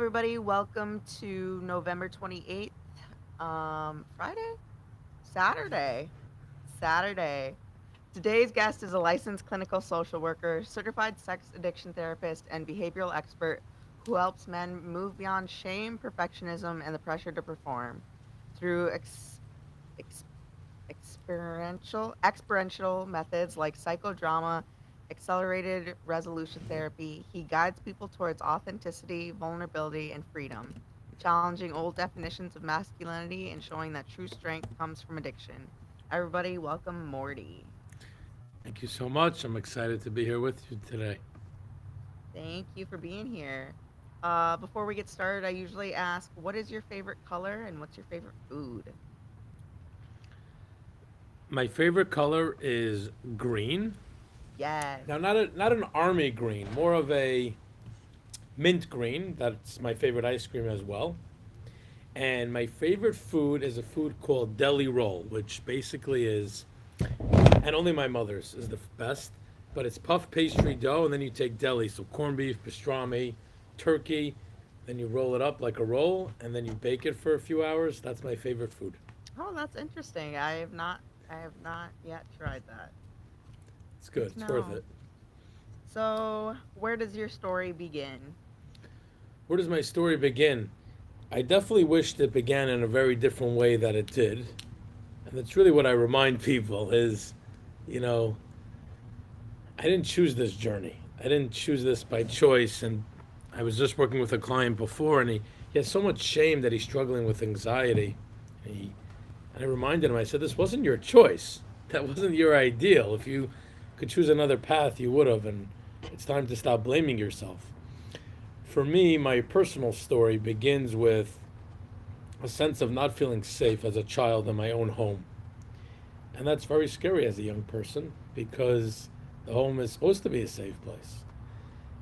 everybody. Welcome to November 28th. Friday? Saturday. Saturday. Today's guest is a licensed clinical social worker, certified sex addiction therapist, and behavioral expert who helps men move beyond shame, perfectionism, and the pressure to perform through ex- experiential methods like psychodrama, accelerated resolution therapy. He guides people towards authenticity, vulnerability, and freedom, challenging old definitions of masculinity and showing that true strength comes from addiction. Everybody, welcome Morty. Thank you so much. I'm excited to be here with you today. Thank you for being here. Before we get started, I usually ask, what is your favorite color and what's your favorite food? My favorite color is green. Yes. Now, not an army green, more of a mint green. That's my favorite ice cream as well. And my favorite food is a food called deli roll, which basically is, and only my mother's is the best, but it's puff pastry dough, and then you take deli, so corned beef, pastrami, turkey, then you roll it up like a roll, and then you bake it for a few hours. That's my favorite food. Oh, that's interesting. I have not yet tried that. It's Good good. to It's worth know. it. So, where does your story begin? Where does my story begin? I definitely wished it began in a very different way that it did. And that's really what I remind people is, you know, I didn't choose this journey. I didn't choose this by choice. And I was just working with a client before, and he has so much shame that he's struggling with anxiety. And I reminded him, I said, this wasn't your choice. That wasn't your ideal. If you could choose another path, you would have. And it's time to stop blaming yourself. For me, my personal story begins with a sense of not feeling safe as a child in my own home. And that's very scary as a young person because the home is supposed to be a safe place.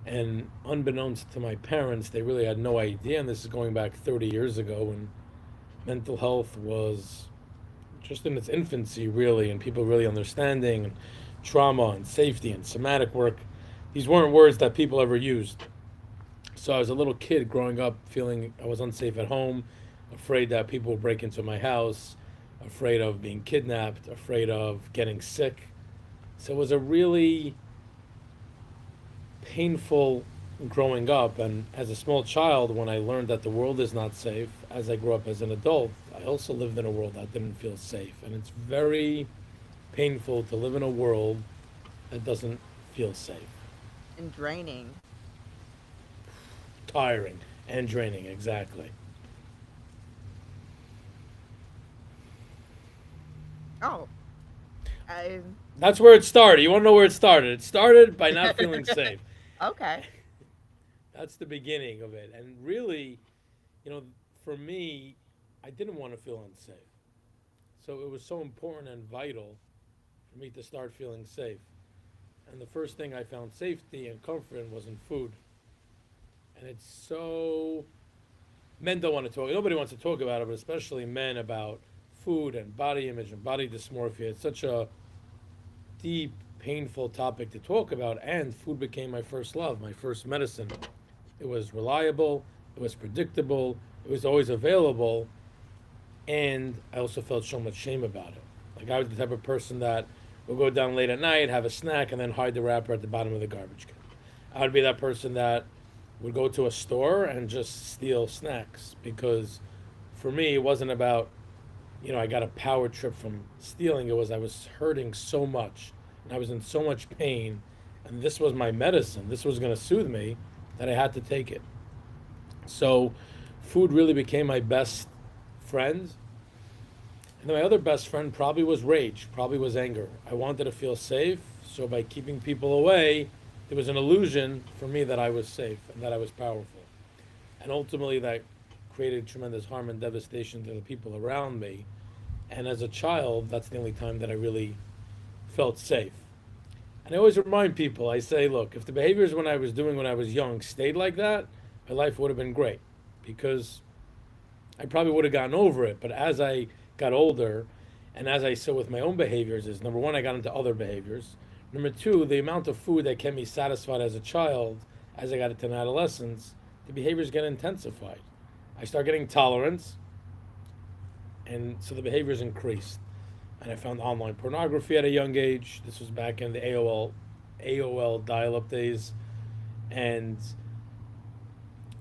And unbeknownst to my parents, they really had no idea. And this is going back 30 years ago when mental health was just in its infancy, really, and people really understanding and trauma and safety and somatic work. These weren't words that people ever used. So I was a little kid growing up feeling I was unsafe at home, afraid that people would break into my house, afraid of being kidnapped, afraid of getting sick. So it was a really painful growing up. And as a small child, when I learned that the world is not safe, as I grew up as an adult, I also lived in a world that didn't feel safe. And it's very painful to live in a world that doesn't feel safe. And draining. Tiring and draining, exactly. Oh, I That's where it started. You want to know where it started? It started by not feeling safe. okay. That's the beginning of it. And really, you know, for me, I didn't want to feel unsafe. So it was so important and vital for me to start feeling safe. And the first thing I found safety and comfort in was in food. And it's so men don't want to talk. Nobody wants to talk about it, but especially men about food and body image and body dysmorphia. It's such a deep, painful topic to talk about. And food became my first love, my first medicine. It was reliable. It was predictable. It was always available. And I also felt so much shame about it. Like I was the type of person that would go down late at night, have a snack, and then hide the wrapper at the bottom of the garbage can. I would be that person that would go to a store and just steal snacks because for me it wasn't about I got a power trip from stealing. It was I was hurting so much and I was in so much pain, and this was my medicine. This was going to soothe me that I had to take it. So food really became my best friend. And then my other best friend probably was rage, probably was anger. I wanted to feel safe, so by keeping people away, there was an illusion for me that I was safe and that I was powerful. And ultimately, that created tremendous harm and devastation to the people around me. And as a child, that's the only time that I really felt safe. And I always remind people, I say, look, if the behaviors when I was doing when I was young stayed like that, my life would have been great because I probably would have gotten over it. But as I got older, and as I saw with my own behaviors, is number one, I got into other behaviors. Number two, the amount of food that kept me satisfied as a child, as I got into adolescence, the behaviors get intensified. I start getting tolerance, and so the behaviors increased. And I found online pornography at a young age. This was back in the AOL dial-up days, and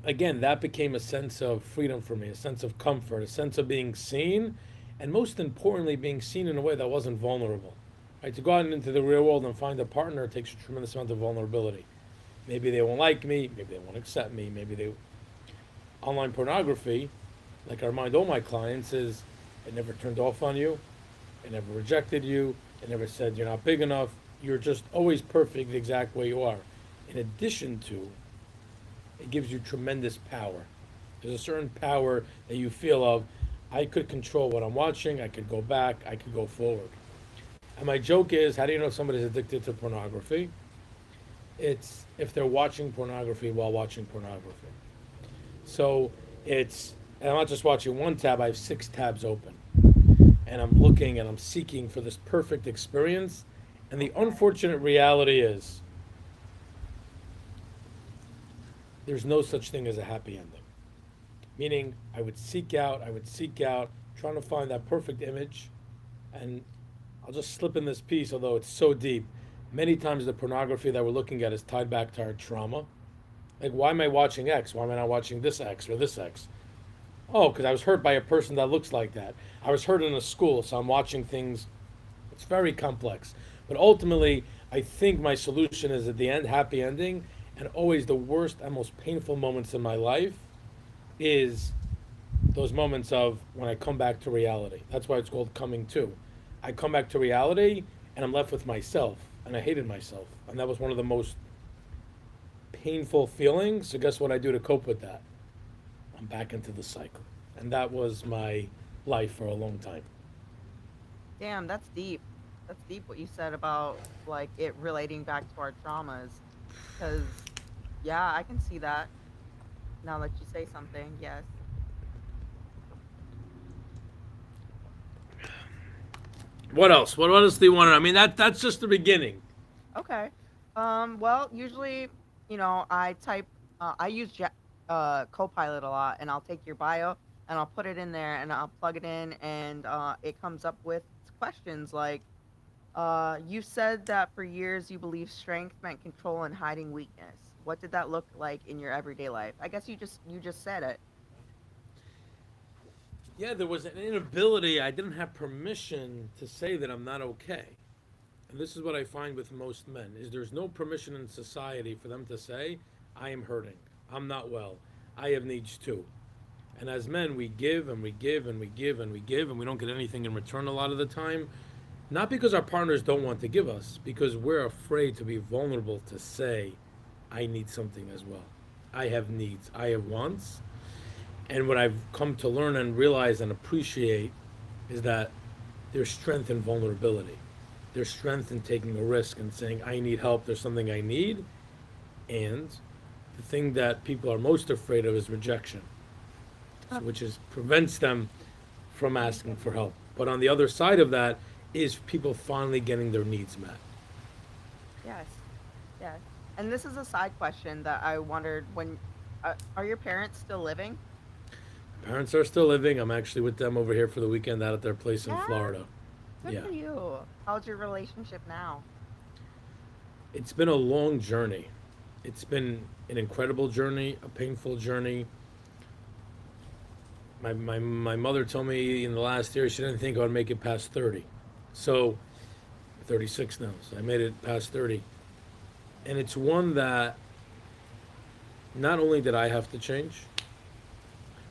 again, that became a sense of freedom for me, a sense of comfort, a sense of being seen, and most importantly, being seen in a way that wasn't vulnerable. Right? To go out into the real world and find a partner takes a tremendous amount of vulnerability. Maybe they won't like me, maybe they won't accept me, maybe they. Online pornography, like I remind all my clients, is it never turned off on you, it never rejected you, it never said you're not big enough, you're just always perfect the exact way you are. In addition to, it gives you tremendous power. There's a certain power that you feel of, I could control what I'm watching, I could go back, I could go forward. And my joke is, how do you know somebody's addicted to pornography? It's if they're watching pornography while watching pornography. So and I'm not just watching one tab, I have 6 tabs open. And I'm looking and I'm seeking for this perfect experience. And the unfortunate reality is, there's no such thing as a happy ending. Meaning, I would seek out, trying to find that perfect image. And I'll just slip in this piece, although it's so deep. Many times the pornography that we're looking at is tied back to our trauma. Like, why am I watching X? Why am I not watching this X or this X? Oh, because I was hurt by a person that looks like that. I was hurt in a school, so I'm watching things. It's very complex. But ultimately, I think my solution is at the end, happy ending, and always the worst and most painful moments in my life is those moments of when I come back to reality. That's why it's called coming to. I come back to reality, and I'm left with myself, and I hated myself. And that was one of the most painful feelings. So guess what I do to cope with that? I'm back into the cycle. And that was my life for a long time. Damn, that's deep. That's deep what you said about like it relating back to our traumas. Because, yeah, I can see that now that you say something. Yes. What else? What else do you want to know? I mean, that's just the beginning. Okay. Well, usually, I type, I use Copilot a lot, and I'll take your bio and I'll put it in there and I'll plug it in, and it comes up with questions like, you said that for years you believed strength meant control and hiding weakness. What did that look like in your everyday life? I guess you just said it. Yeah, there was an inability. I didn't have permission to say that I'm not okay. And this is what I find with most men is there's no permission in society for them to say, I am hurting. I'm not well. I have needs too. And as men, we give and we give and we give and we give, and we don't get anything in return a lot of the time. Not because our partners don't want to give us, because we're afraid to be vulnerable to say, I need something as well. I have needs. I have wants. And what I've come to learn and realize and appreciate is that there's strength in vulnerability. There's strength in taking a risk and saying, I need help, there's something I need. And the thing that people are most afraid of is rejection, so, which prevents them from asking for help. But on the other side of that is people finally getting their needs met. Yes. Yes. And this is a side question that I wondered when, are your parents still living? Parents are still living. I'm actually with them over here for the weekend out at their place in Yeah. Florida. Good Yeah. for you. How's your relationship now? It's been a long journey. It's been an incredible journey, a painful journey. My mother told me in the last year she didn't think I would make it past 30. So, 36 now, so I made it past 30. And it's one that not only did I have to change,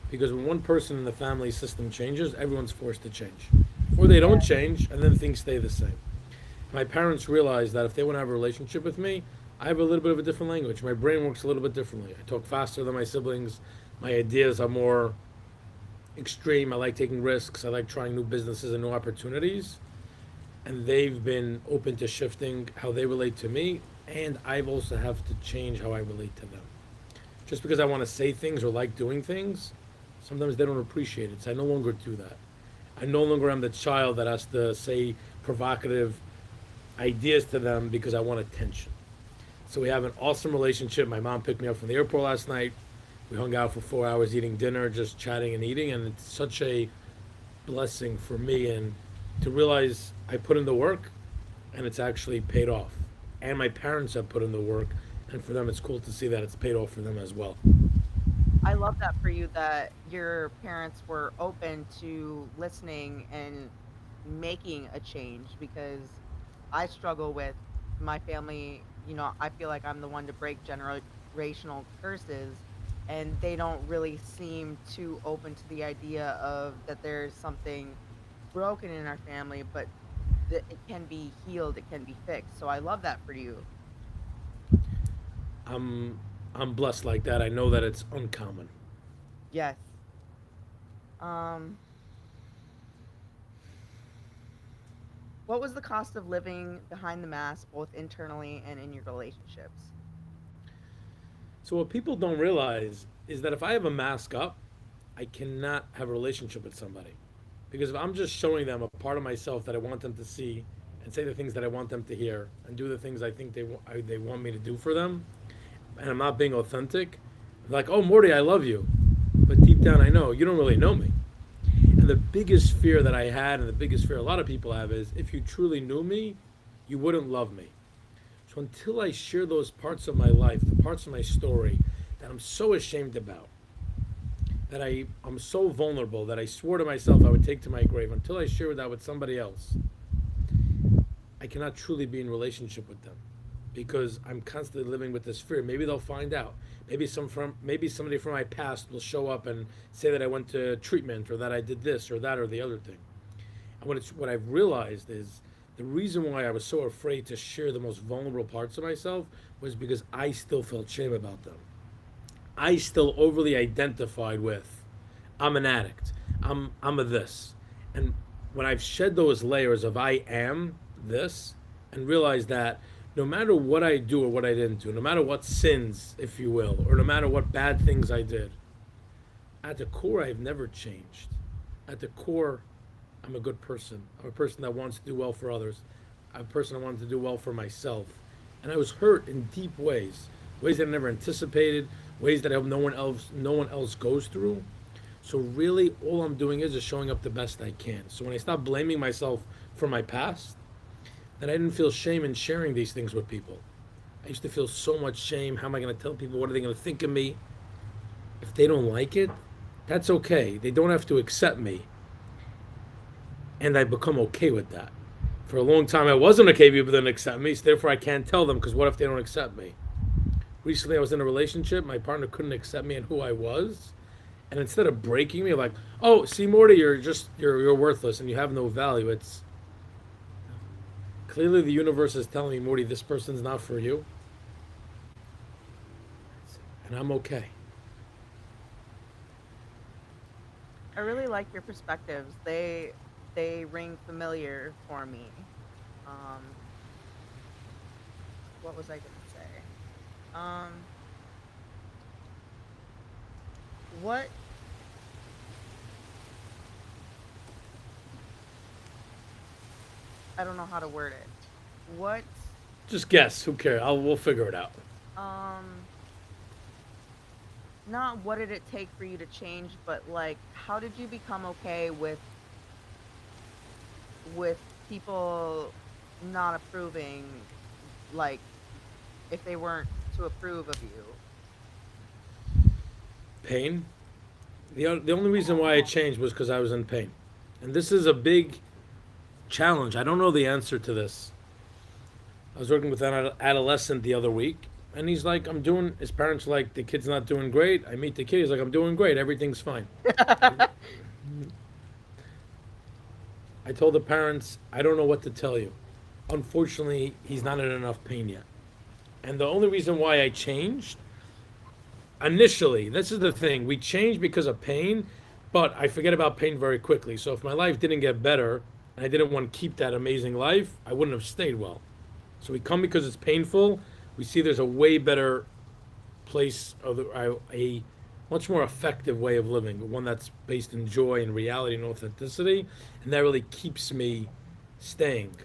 because when one person in the family system changes, everyone's forced to change. Or they don't change, and then things stay the same. My parents realized that if they want to have a relationship with me, I have a little bit of a different language. My brain works a little bit differently. I talk faster than my siblings. My ideas are more extreme. I like taking risks. I like trying new businesses and new opportunities. And they've been open to shifting how they relate to me, and I've also have to change how I relate to them. Just because I want to say things or like doing things, sometimes they don't appreciate it. So I no longer do that. I no longer am the child that has to say provocative ideas to them because I want attention. So we have an awesome relationship. My mom picked me up from the airport last night. We hung out for 4 hours eating dinner, just chatting and eating, and it's such a blessing for me and to realize I put in the work and it's actually paid off. And my parents have put in the work, and for them, it's cool to see that it's paid off for them as well. I love that for you that your parents were open to listening and making a change because I struggle with my family. I feel like I'm the one to break generational curses, and they don't really seem too open to the idea of that there's something broken in our family, but that it can be healed, it can be fixed. So I love that for you. I'm I'm blessed like that. I know that it's uncommon. Yes. Um, what was the cost of living behind the mask, both internally and in your relationships? So what people don't realize is that if I have a mask up, I cannot have a relationship with somebody. Because if I'm just showing them a part of myself that I want them to see and say the things that I want them to hear and do the things I think they want me to do for them, and I'm not being authentic, like, oh, Morty, I love you. But deep down, I know you don't really know me. And the biggest fear that I had, and the biggest fear a lot of people have, is if you truly knew me, you wouldn't love me. So until I share those parts of my life, the parts of my story that I'm so ashamed about, that I'm so vulnerable, that I swore to myself I would take to my grave, until I share that with somebody else, I cannot truly be in relationship with them because I'm constantly living with this fear. Maybe they'll find out. Maybe somebody from my past will show up and say that I went to treatment or that I did this or that or the other thing. And what I've realized is the reason why I was so afraid to share the most vulnerable parts of myself was because I still felt shame about them. I still overly identified with I'm an addict. I'm a this. And when I've shed those layers of I am this and realized that no matter what I do or what I didn't do, no matter what sins, if you will, or no matter what bad things I did, at the core I've never changed. At the core, I'm a good person. I'm a person that wants to do well for others. I'm a person that wanted to do well for myself. And I was hurt in deep ways, ways that I never anticipated, ways that I hope no one else goes through. So really, all I'm doing is just showing up the best I can. So when I stop blaming myself for my past, then I didn't feel shame in sharing these things with people. I used to feel so much shame. How am I going to tell people? What are they going to think of me? If they don't like it, that's okay. They don't have to accept me. And I become okay with that. For a long time, I wasn't okay with people didn't accept me, so therefore I can't tell them because what if they don't accept me? Recently, I was in a relationship. My partner couldn't accept me and who I was, and instead of breaking me, like, oh, see, Morty, you're worthless and you have no value. It's clearly the universe is telling me, Morty, this person's not for you, and I'm okay. I really like your perspectives. They ring familiar for me. Um, what was I gonna say? Um, what I don't know how to word it. What Just guess. Who cares? We'll figure it out. um not what did it take for you to change, but like how did you become okay with people not approving, like if they weren't to approve of you? Pain. The only reason why I changed was because I was in pain, and this is a big challenge. I don't know the answer to this. I was working with an adolescent the other week, and he's like, "I'm doing." His parents are like, "The kid's not doing great." I meet the kid. He's like, "I'm doing great. Everything's fine." I told the parents, "I don't know what to tell you. Unfortunately, he's not in enough pain yet." And the only reason why I changed initially, this is the thing, we change because of pain, but I forget about pain very quickly. So if my life didn't get better and I didn't want to keep that amazing life, I wouldn't have stayed well. So we come because it's painful. We see there's a way better place, of a much more effective way of living, one that's based in joy and reality and authenticity, and that really keeps me staying.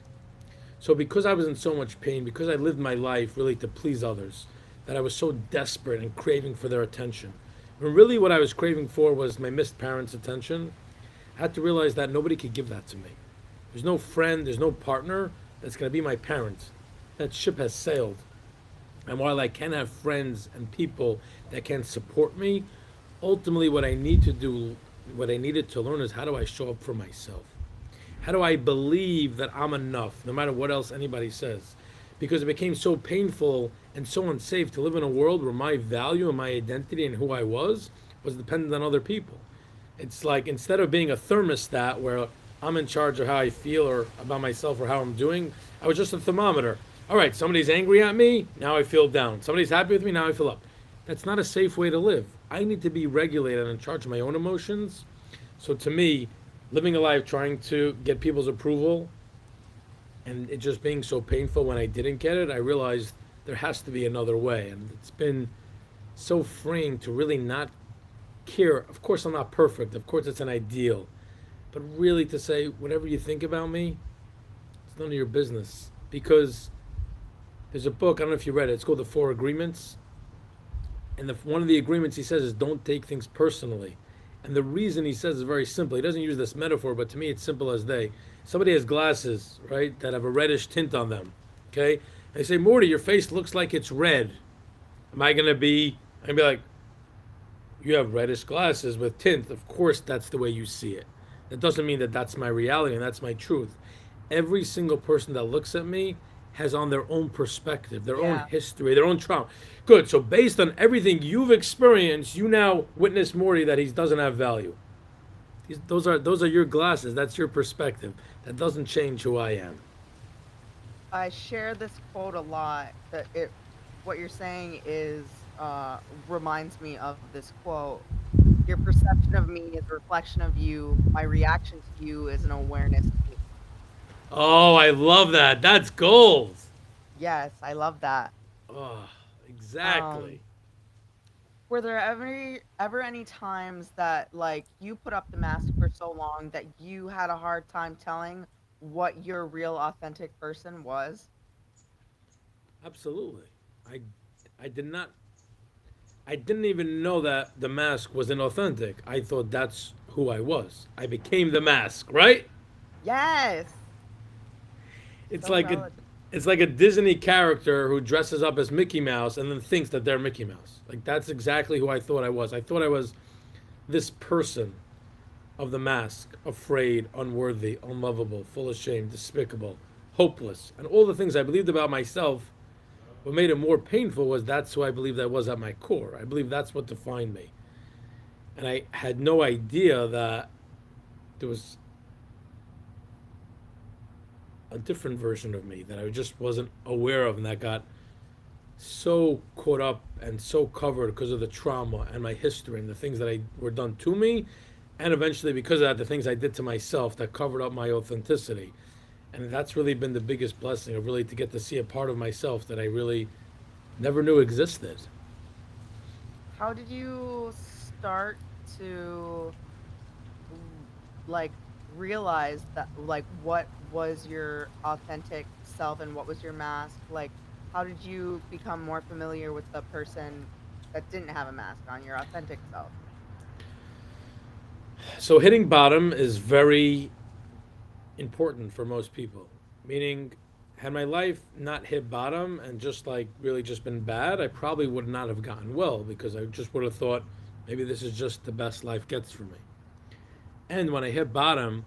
So because I was in so much pain, because I lived my life really to please others, that I was so desperate and craving for their attention, But really, what I was craving for was my missed parents' attention. I had to realize that nobody could give that to me. There's no friend, there's no partner that's going to be my parents. That ship has sailed. And while I can have friends and people that can support me, ultimately what I need to do, what I needed to learn is how do I show up for myself? How do I believe that I'm enough, no matter what else anybody says? Because it became so painful and so unsafe to live in a world where my value and my identity and who I was dependent on other people. It's like instead of being a thermostat where I'm in charge of how I feel or about myself or how I'm doing, I was just a thermometer. All right, somebody's angry at me, now I feel down. Somebody's happy with me, now I feel up. That's not a safe way to live. I need to be regulated and in charge of my own emotions. So to me, living a life trying to get people's approval and it just being so painful when I didn't get it, I realized there has to be another way. And it's been so freeing to really not care. Of course, I'm not perfect. Of course, it's an ideal. But really to say, whatever you think about me, it's none of your business. Because there's a book, I don't know if you read it, it's called The Four Agreements. And one of the agreements he says is don't take things personally. And the reason he says is very simple. He doesn't use this metaphor, but to me it's simple as day. Somebody has glasses, right, that have a reddish tint on them. Okay? And they say, Morty, your face looks like it's red. Am I gonna be like, you have reddish glasses with tint. Of course that's the way you see it. That doesn't mean that that's my reality and that's my truth. Every single person that looks at me has on their own perspective, their own Yeah. history, their own trauma. Good. So based on everything you've experienced, you now witness Morty that he doesn't have value. Those are your glasses. That's your perspective. That doesn't change who I am. I share this quote a lot. That it, what you're saying is, reminds me of this quote. Your perception of me is a reflection of you. My reaction to you is an awareness of me. Oh, I love that. That's gold. Yes, I love that. Oh, Um, exactly. were there ever any times that like you put up the mask for so long that you had a hard time telling what your real authentic person was? Absolutely. I I did not I didn't even know that the mask was inauthentic. I thought that's who I was. I became the mask, right? Yes. It's So like a relevant. it's like a Disney character who dresses up as Mickey Mouse and then thinks that they're Mickey Mouse. Like that's exactly who I thought I was. I thought I was this person of the mask, afraid, unworthy, unlovable, full of shame, despicable, hopeless, and all the things I believed about myself. What made it more painful was that's who I believed I was at my core. I believe that's what defined me. And I had no idea that there was a different version of me that I just wasn't aware of and that got so caught up and so covered because of the trauma and my history and the things that I were done to me and eventually because of that the things I did to myself that covered up my authenticity. And that's really been the biggest blessing of really to get to see a part of myself that I really never knew existed. How did you start to like realize that like what was your authentic self and what was your mask? Like how did you become more familiar with the person that didn't have a mask on, your authentic self? So hitting bottom is very important for most people. Meaning, had my life not hit bottom and just like really just been bad, I probably would not have gotten well because I just would have thought maybe this is just the best life gets for me. And when I hit bottom,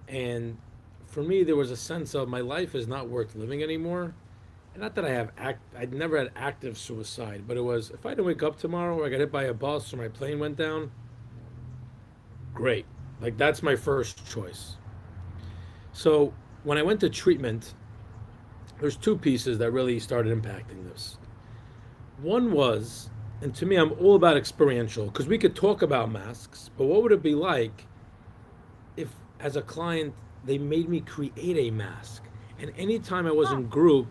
and for me, there was a sense of my life is not worth living anymore. And not that I'd never had active suicide, but it was if I didn't wake up tomorrow or I got hit by a bus or my plane went down, great. Like that's my first choice. So when I went to treatment, there's two pieces that really started impacting this. One was, and to me, I'm all about experiential because we could talk about masks, but what would it be like if, as a client, they made me create a mask? And anytime I was Huh. in group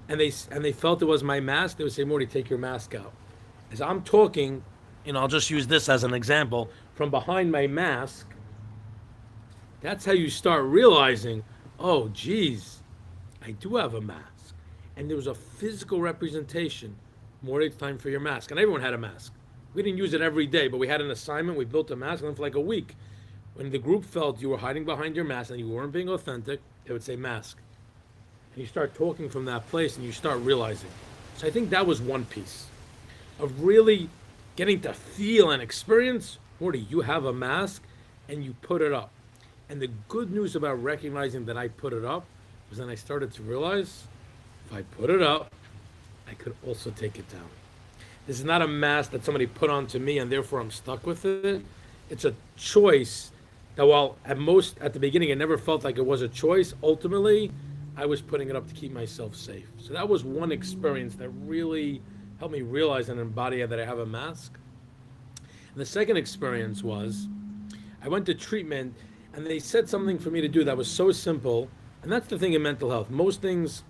and they felt it was my mask, they would say, "Morty, take your mask out." As I'm talking, and I'll just use this as an example, from behind my mask, that's how you start realizing, oh, geez, I do have a mask. And there was a physical representation. More it's time for your mask. And everyone had a mask. We didn't use it every day, but we had an assignment. We built a mask, and for like a week, when the group felt you were hiding behind your mask and you weren't being authentic, they would say mask. And you start talking from that place and you start realizing. So I think that was one piece of really getting to feel and experience. Morty, you have a mask and you put it up. And the good news about recognizing that I put it up was then I started to realize if I put it up, I could also take it down. This is not a mask that somebody put onto me and therefore I'm stuck with it. It's a choice that while at the beginning it never felt like it was a choice, ultimately I was putting it up to keep myself safe. So that was one experience that really helped me realize and embody that I have a mask. And the second experience was I went to treatment and they said something for me to do that was so simple. And that's the thing in mental health. Most things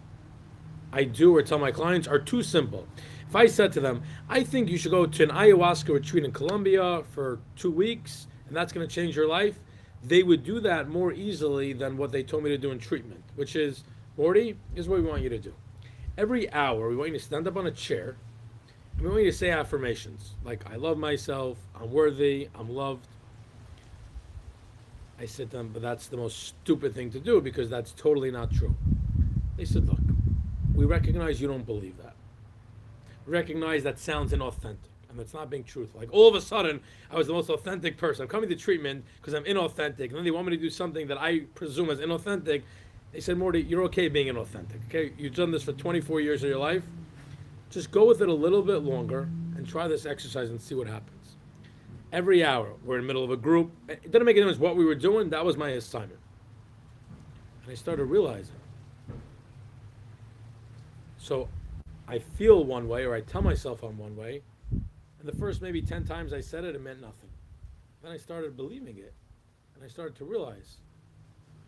I do or tell my clients are too simple. If I said to them, I think you should go to an ayahuasca retreat in Colombia for 2 weeks and that's going to change your life, they would do that more easily than what they told me to do in treatment, which is, Morty, here's what we want you to do. Every hour, we want you to stand up on a chair and we want you to say affirmations like, I love myself, I'm worthy, I'm loved. I said to them, but that's the most stupid thing to do because that's totally not true. They said, look, we recognize you don't believe that. We recognize that sounds inauthentic and that's not being truthful. Like all of a sudden, I was the most authentic person. I'm coming to treatment because I'm inauthentic. And then they want me to do something that I presume is inauthentic. They said, Morty, you're okay being inauthentic. Okay, you've done this for 24 years of your life. Just go with it a little bit longer and try this exercise and see what happens. Every hour, we're in the middle of a group. It didn't make any difference what we were doing. That was my assignment. And I started realizing. So I feel one way or I tell myself I'm one way. And the first maybe 10 times I said it, it meant nothing. Then I started believing it. And I started to realize,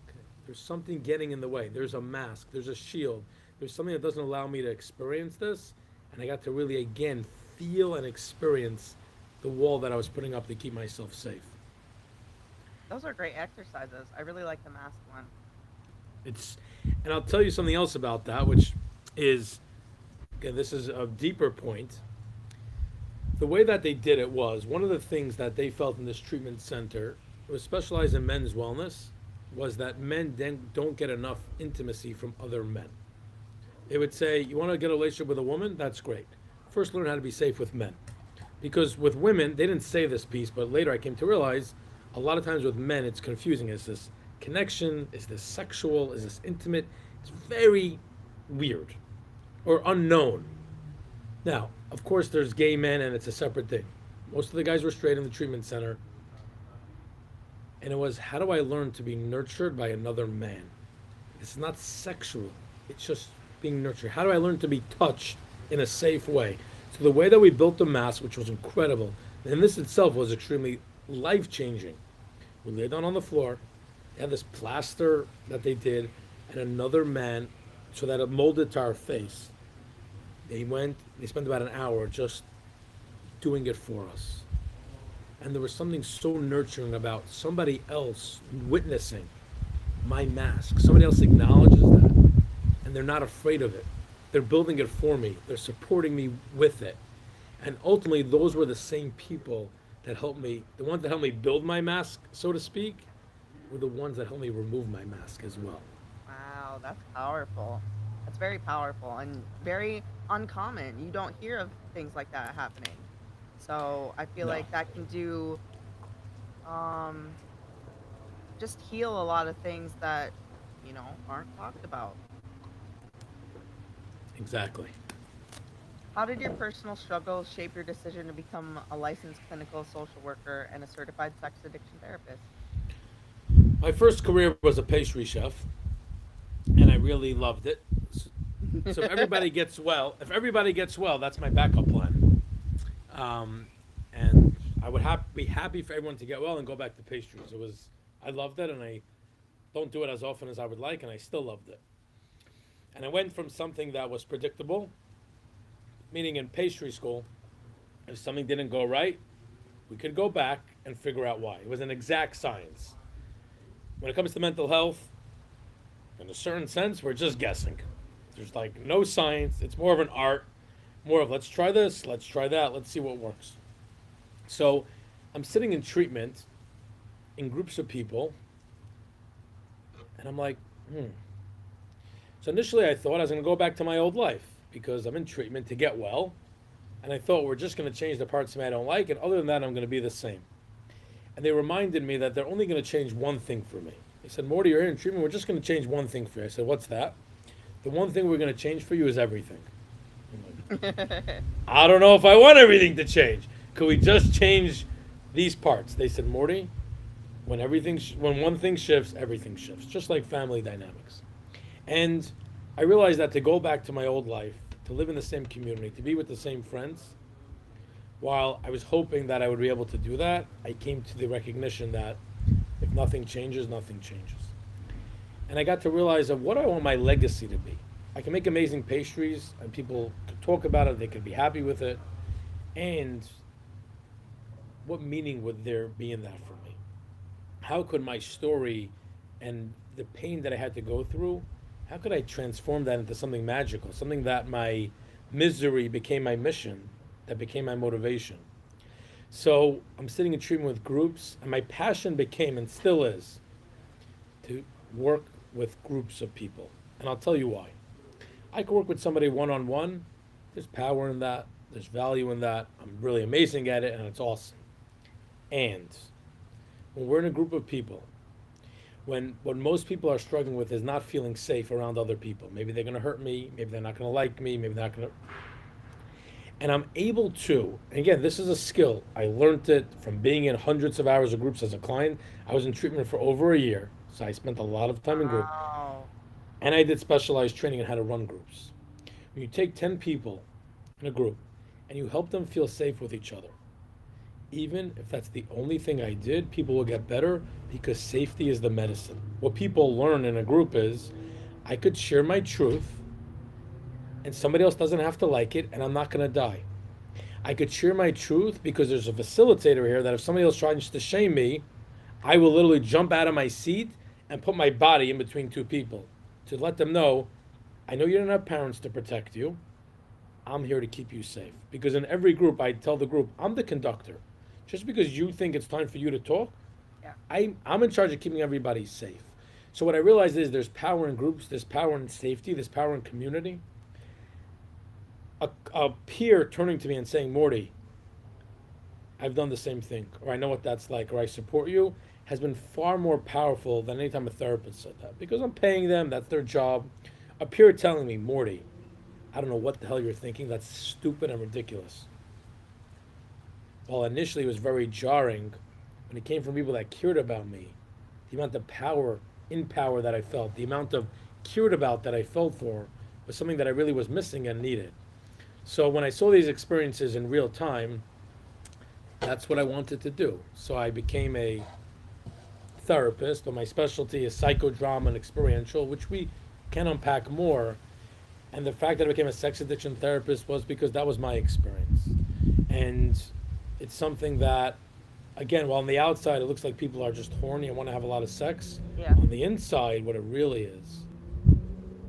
okay, there's something getting in the way. There's a mask. There's a shield. There's something that doesn't allow me to experience this. And I got to really, again, feel and experience the wall that I was putting up to keep myself safe. Those are great exercises. I really like the mask one. And I'll tell you something else about that, which is, again, this is a deeper point. The way that they did it was, one of the things that they felt in this treatment center, it was specialized in men's wellness, was that men don't get enough intimacy from other men. They would say, you want to get a relationship with a woman? That's great. First, learn how to be safe with men. Because with women, they didn't say this piece, but later I came to realize a lot of times with men, it's confusing. Is this connection? Is this sexual? Is this intimate? It's very weird or unknown. Now, of course, there's gay men and it's a separate thing. Most of the guys were straight in the treatment center. And it was, how do I learn to be nurtured by another man? It's not sexual. It's just being nurtured. How do I learn to be touched in a safe way? So the way that we built the mask, which was incredible, and this itself was extremely life-changing. We lay down on the floor. They had this plaster that they did, and another man, so that it molded to our face. They spent about an hour just doing it for us. And there was something so nurturing about somebody else witnessing my mask. Somebody else acknowledges that, and they're not afraid of it. They're building it for me. They're supporting me with it. And ultimately, those were the same people that helped me, the ones that helped me build my mask, so to speak, were the ones that helped me remove my mask as well. Wow, that's powerful. That's very powerful and very uncommon. You don't hear of things like that happening. So I feel No. like that can do um, just heal a lot of things that, aren't talked about. Exactly. How did your personal struggles shape your decision to become a licensed clinical social worker and a certified sex addiction therapist? My first career was a pastry chef, and I really loved it. So if everybody gets well, that's my backup plan. And I would be happy for everyone to get well and go back to pastries. I loved it, and I don't do it as often as I would like, and I still loved it. And I went from something that was predictable, meaning in pastry school, if something didn't go right, we could go back and figure out why. It was an exact science. When it comes to mental health, in a certain sense, we're just guessing. There's like no science. It's more of an art, more of let's try this, let's try that, let's see what works. So I'm sitting in treatment in groups of people, and I'm like, hmm. So initially I thought I was going to go back to my old life because I'm in treatment to get well. And I thought we're just going to change the parts of me I don't like, and other than that, I'm going to be the same. And they reminded me that they're only going to change one thing for me. They said, Morty, you're here in treatment. We're just going to change one thing for you. I said, what's that? The one thing we're going to change for you is everything. I'm like, I don't know if I want everything to change. Could we just change these parts? They said, Morty, when one thing shifts, everything shifts, just like family dynamics. And I realized that to go back to my old life, to live in the same community, to be with the same friends, while I was hoping that I would be able to do that, I came to the recognition that if nothing changes, nothing changes. And I got to realize of what I want my legacy to be. I can make amazing pastries and people can talk about it, they can be happy with it. And what meaning would there be in that for me? How could my story and the pain that I had to go through, how could I transform that into something magical, something that my misery became my mission, that became my motivation? So I'm sitting in treatment with groups, and my passion became and still is to work with groups of people. And I'll tell you why. I can work with somebody one on one. There's power in that, there's value in that. I'm really amazing at it, and it's awesome. And when we're in a group of people, when what most people are struggling with is not feeling safe around other people. Maybe they're going to hurt me, maybe they're not going to like me, maybe they're not going to. And I'm able to, and again, this is a skill. I learned it from being in hundreds of hours of groups as a client. I was in treatment for over a year, so I spent a lot of time in group. Wow. And I did specialized training on how to run groups. When you take 10 people in a group and you help them feel safe with each other, even if that's the only thing I did, people will get better because safety is the medicine. What people learn in a group is I could share my truth and somebody else doesn't have to like it and I'm not going to die. I could share my truth because there's a facilitator here that if somebody else tries to shame me, I will literally jump out of my seat and put my body in between two people to let them know I know you don't have parents to protect you. I'm here to keep you safe. Because in every group, I tell the group, I'm the conductor. Just because you think it's time for you to talk, Yeah. I'm in charge of keeping everybody safe. So what I realized is there's power in groups, there's power in safety, there's power in community. A peer turning to me and saying, Morty, I've done the same thing, or I know what that's like, or I support you, has been far more powerful than any time a therapist said that. Because I'm paying them, that's their job. A peer telling me, Morty, I don't know what the hell you're thinking, that's stupid and ridiculous. While initially it was very jarring, when it came from people that cared about me, the amount of power that I felt, the amount of cared about that I felt for was something that I really was missing and needed. So when I saw these experiences in real time, that's what I wanted to do. So I became a therapist, but my specialty is psychodrama and experiential, which we can unpack more. And the fact that I became a sex addiction therapist was because that was my experience. And it's something that, again, while on the outside it looks like people are just horny and want to have a lot of sex, Yeah. on the inside, what it really is,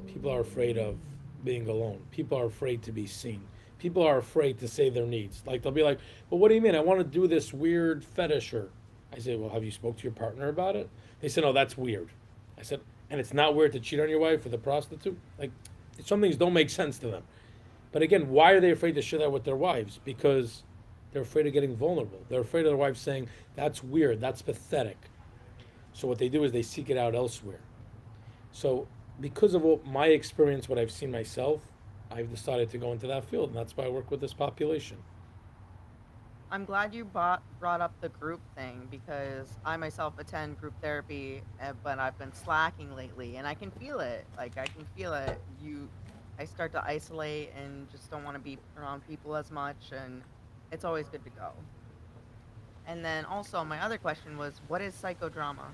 people are afraid of being alone. People are afraid to be seen. People are afraid to say their needs. Like they'll be like, "Well, what do you mean? I want to do this weird fetish." Or I say, "Well, have you spoke to your partner about it?" They said, "No, that's weird." I said, "And it's not weird to cheat on your wife with a prostitute?" Like, some things don't make sense to them. But again, why are they afraid to share that with their wives? Because they're afraid of getting vulnerable. They're afraid of their wife saying, "That's weird. That's pathetic." So what they do is they seek it out elsewhere. So because of what my experience, what I've seen myself, I've decided to go into that field, and that's why I work with this population. I'm glad you brought up the group thing because I myself attend group therapy, but I've been slacking lately, and I can feel it. Like I can feel it. I start to isolate and just don't want to be around people as much, and it's always good to go. And then also my other question was, what is psychodrama?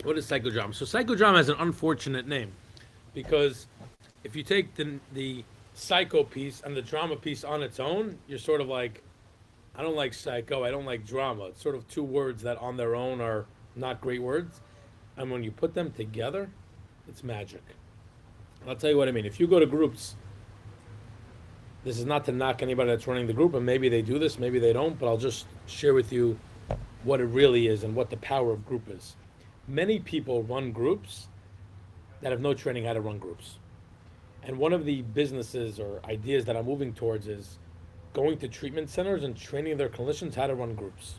What is psychodrama? So psychodrama has an unfortunate name because if you take the psycho piece and the drama piece on its own, you're sort of like, I don't like psycho, I don't like drama. It's sort of two words that on their own are not great words. And when you put them together, it's magic. I'll tell you what I mean. If you go to groups This is not to knock anybody that's running the group, and maybe they do this, maybe they don't, but I'll just share with you what it really is and what the power of group is. Many people run groups that have no training how to run groups. And one of the businesses or ideas that I'm moving towards is going to treatment centers and training their clinicians how to run groups.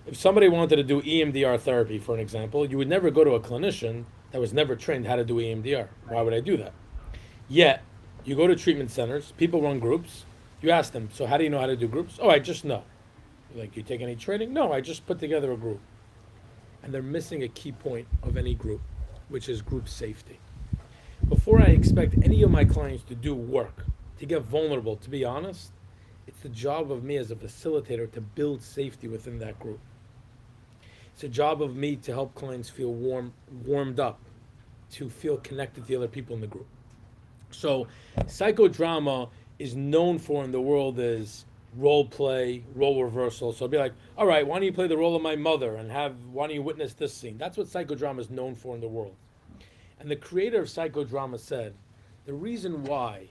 If somebody wanted to do EMDR therapy, for an example, you would never go to a clinician that was never trained how to do EMDR. Why would I do that? Yet, you go to treatment centers, people run groups, you ask them, so how do you know how to do groups? Oh, I just know. You're like, you take any training? No, I just put together a group. And they're missing a key point of any group, which is group safety. Before I expect any of my clients to do work, to get vulnerable, to be honest, it's the job of me as a facilitator to build safety within that group. It's a job of me to help clients feel warmed up, to feel connected to the other people in the group. So psychodrama is known for in the world as role play, role reversal. So I'll be like, all right, why don't you play the role of my mother and why don't you witness this scene? That's what psychodrama is known for in the world. And the creator of psychodrama said, the reason why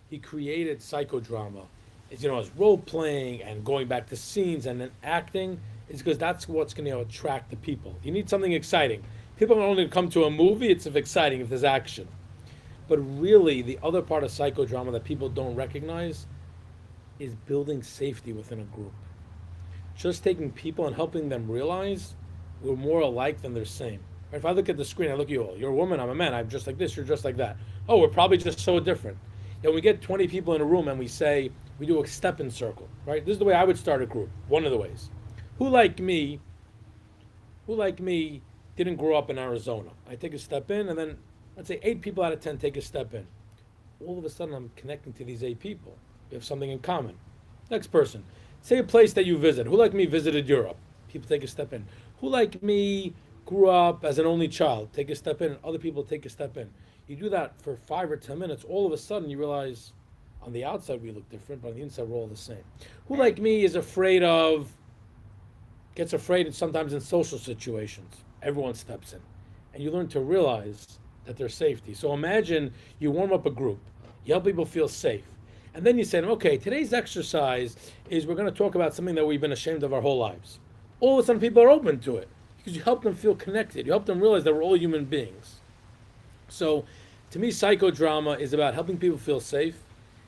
he created psychodrama is, as role playing and going back to scenes and then acting is because that's what's going to attract the people. You need something exciting. People don't only come to a movie, it's exciting if there's action. But really, the other part of psychodrama that people don't recognize is building safety within a group. Just taking people and helping them realize we're more alike than they're same. If I look at the screen, I look at you all. You're a woman, I'm a man. I'm just like this, you're just like that. Oh, we're probably just so different. We get 20 people in a room and we do a step-in circle, right? This is the way I would start a group, one of the ways. Who like me didn't grow up in Arizona? I take a step in, and then let's say 8 people out of 10 take a step in. All of a sudden, I'm connecting to these 8 people. We have something in common. Next person. Say a place that you visit. Who like me visited Europe? People take a step in. Who like me grew up as an only child? Take a step in. Other people take a step in. You do that for 5 or 10 minutes. All of a sudden, you realize on the outside we look different, but on the inside we're all the same. Who like me gets afraid sometimes in social situations? Everyone steps in. And you learn to realize that there's safety. So imagine you warm up a group, you help people feel safe, and then you say to them, okay, today's exercise is we're going to talk about something that we've been ashamed of our whole lives. All of a sudden people are open to it because you help them feel connected. You help them realize that we're all human beings. So to me, psychodrama is about helping people feel safe,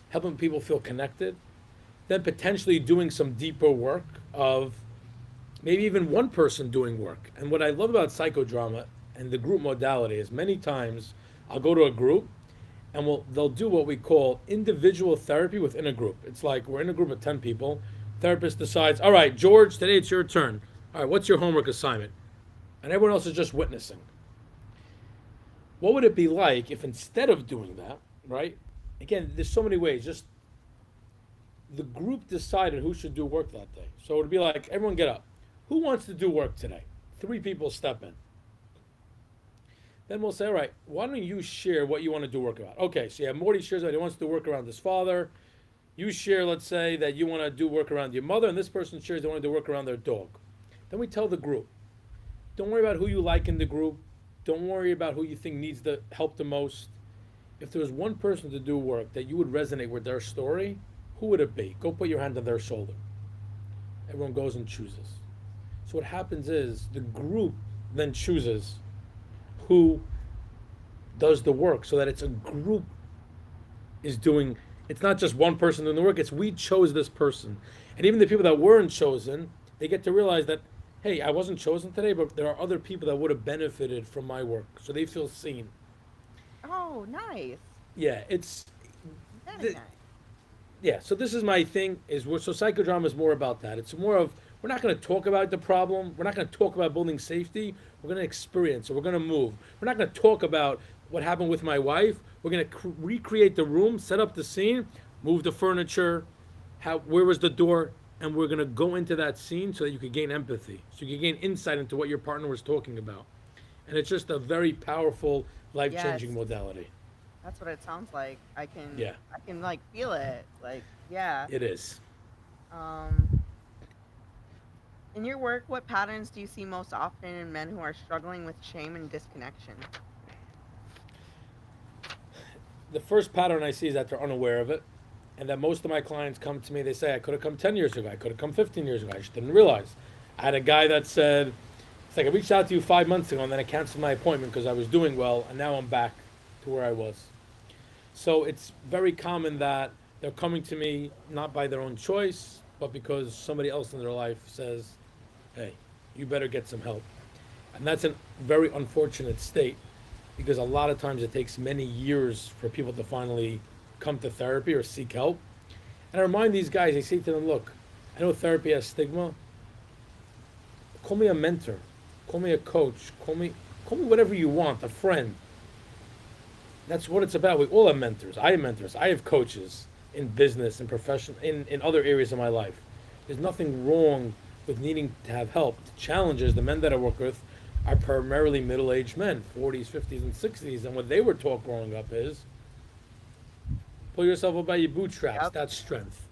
helping people feel connected, then potentially doing some deeper work of maybe even one person doing work. And what I love about psychodrama and the group modality is many times I'll go to a group and they'll do what we call individual therapy within a group. It's like we're in a group of 10 people. Therapist decides, all right, George, today it's your turn. All right, what's your homework assignment? And everyone else is just witnessing. What would it be like if instead of doing that, right? Again, there's so many ways. Just the group decided who should do work that day. So it would be like, everyone get up. Who wants to do work today? 3 people step in. Then we'll say, all right, why don't you share what you want to do work about? Okay, so yeah, Mordy shares that he wants to do work around his father. You share, let's say, that you want to do work around your mother, and this person shares they want to do work around their dog. Then we tell the group, don't worry about who you like in the group. Don't worry about who you think needs the help the most. If there was one person to do work that you would resonate with their story, who would it be? Go put your hand on their shoulder. Everyone goes and chooses. So what happens is the group then chooses who does the work so that it's a group is doing, it's not just one person doing the work, it's we chose this person. And even the people that weren't chosen, they get to realize that, hey, I wasn't chosen today, but there are other people that would have benefited from my work. So they feel seen. Oh, nice. Yeah, it's, Very nice. yeah, so this is my thing, so psychodrama is more about that. It's more of, we're not going to talk about the problem. We're not going to talk about building safety. We're going to experience it. We're going to move. We're not going to talk about what happened with my wife. We're going to recreate the room, set up the scene, move the furniture, where was the door, and we're going to go into that scene so that you can gain empathy, so you can gain insight into what your partner was talking about. And it's just a very powerful, life-changing Yes. modality. That's what it sounds like. Yeah, I can like feel it. Like, yeah. it is. Um in your work, what patterns do you see most often in men who are struggling with shame and disconnection? The first pattern I see is that they're unaware of it. and that most of my clients come to me, they say, I could have come 10 years ago, I could have come 15 years ago, I just didn't realize. I had a guy that said, it's like I reached out to you 5 months ago and then I canceled my appointment because I was doing well, and now I'm back to where I was. So it's very common that they're coming to me not by their own choice, but because somebody else in their life says, hey, you better get some help. And that's a very unfortunate state, because a lot of times it takes many years for people to finally come to therapy or seek help. And I remind these guys, I say to them, look, I know therapy has stigma. Call me a mentor, call me a coach, call me whatever you want, a friend. That's what it's about. We all have mentors. I have mentors. I have coaches in business and profession, in other areas of my life. There's nothing wrong with needing to have help. The challenge is the men that I work with are primarily middle-aged men, 40s, 50s, and 60s, and what they were taught growing up is pull yourself up by your bootstraps. Yep. That's strength.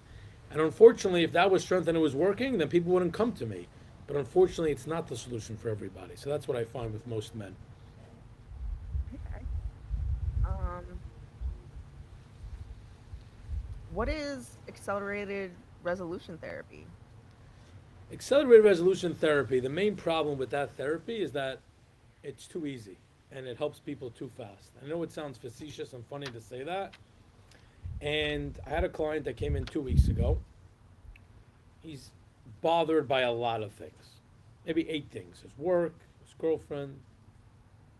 And unfortunately, if that was strength and it was working, then people wouldn't come to me. But unfortunately, it's not the solution for everybody. So that's what I find with most men. Okay. Um, what is accelerated resolution therapy? Accelerated resolution therapy, the main problem with that therapy is that it's too easy and it helps people too fast. I know it sounds facetious and funny to say that. And I had a client that came in 2 weeks ago. He's bothered by a lot of things, maybe 8 things: his work, his girlfriend,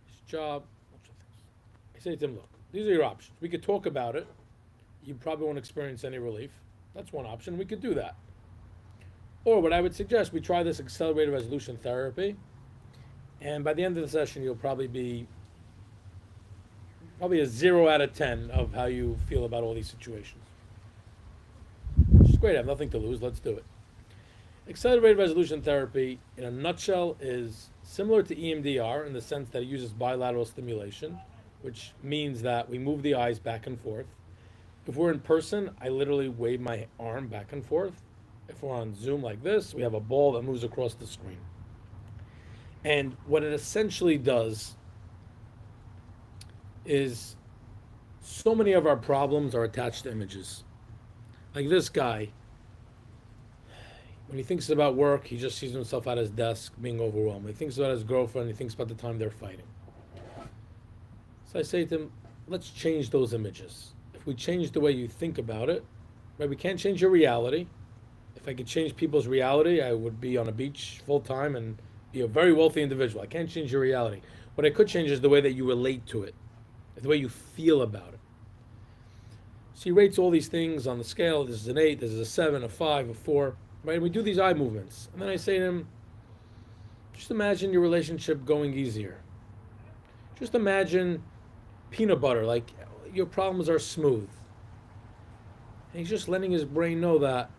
his job, lots of things. I say to him, look, these are your options. We could talk about it. You probably won't experience any relief. That's one option. We could do that. Or what I would suggest, we try this accelerated resolution therapy, and by the end of the session, you'll probably be a 0 out of 10 of how you feel about all these situations. Which is great. I have nothing to lose. Let's do it. Accelerated resolution therapy, in a nutshell, is similar to EMDR in the sense that it uses bilateral stimulation, which means that we move the eyes back and forth. If we're in person, I literally wave my arm back and forth. If we're on Zoom like this, we have a ball that moves across the screen. And what it essentially does is, so many of our problems are attached to images. Like this guy, when he thinks about work, he just sees himself at his desk being overwhelmed. When he thinks about his girlfriend, he thinks about the time they're fighting. So I say to him, let's change those images. If we change the way you think about it, right, we can't change your reality. If I could change people's reality, I would be on a beach full time and be a very wealthy individual. I can't change your reality. What I could change is the way that you relate to it, the way you feel about it. So he rates all these things on the scale. This is an 8, this is a 7, a 5, a 4, right? And we do these eye movements. And then I say to him, just imagine your relationship going easier. Just imagine peanut butter, like your problems are smooth. And he's just letting his brain know that,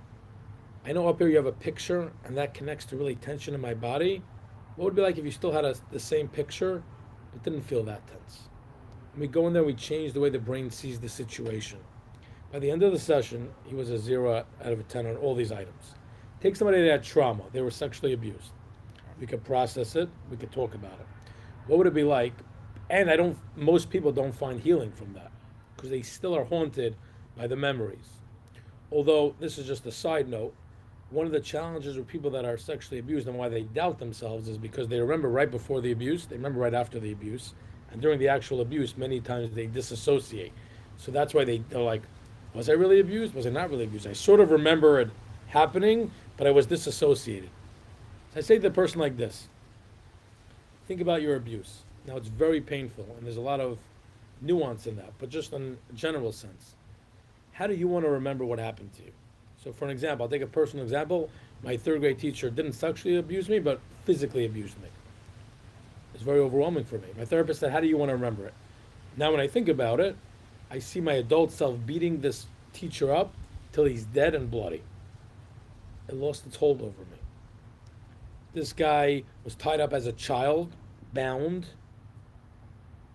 I know up here you have a picture and that connects to really tension in my body. What would it be like if you still had the same picture but didn't feel that tense? And we go in there, we change the way the brain sees the situation. By the end of the session, he was a 0 out of a 10 on all these items. Take somebody that had trauma, they were sexually abused. We could process it, we could talk about it. What would it be like? And most people don't find healing from that because they still are haunted by the memories. Although, this is just a side note, one of the challenges with people that are sexually abused and why they doubt themselves is because they remember right before the abuse, they remember right after the abuse, and during the actual abuse, many times they disassociate. So that's why they're like, was I really abused? Was I not really abused? I sort of remember it happening, but I was disassociated. So I say to the person like this, think about your abuse. Now it's very painful, and there's a lot of nuance in that, but just in a general sense. How do you want to remember what happened to you? So for an example, I'll take a personal example. My 3rd grade teacher didn't sexually abuse me, but physically abused me. It's very overwhelming for me. My therapist said, how do you want to remember it? Now when I think about it, I see my adult self beating this teacher up till he's dead and bloody. It lost its hold over me. This guy was tied up as a child, bound.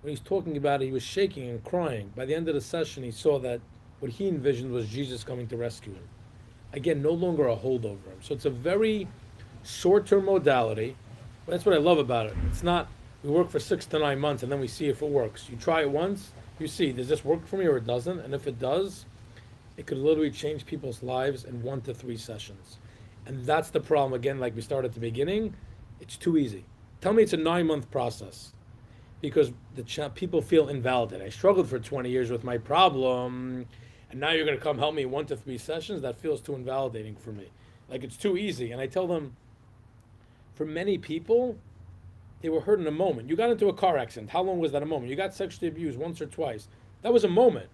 When he's talking about it, he was shaking and crying. By the end of the session, he saw that what he envisioned was Jesus coming to rescue him. Again, no longer a hold over him. So it's a very short-term modality. But that's what I love about it. It's not, we work for 6 to 9 months and then we see if it works. You try it once, you see, does this work for me or it doesn't? And if it does, It could literally change people's lives in 1 to 3 sessions. And that's the problem. Again, like we started at the beginning, it's too easy. Tell me it's a 9 month process because people feel invalidated. I struggled for 20 years with my problem, and now you're going to come help me in 1 to 3 sessions? That feels too invalidating for me. Like it's too easy. And I tell them, for many people, they were hurt in a moment. You got into a car accident. How long was that a moment? You got sexually abused once or twice. That was a moment.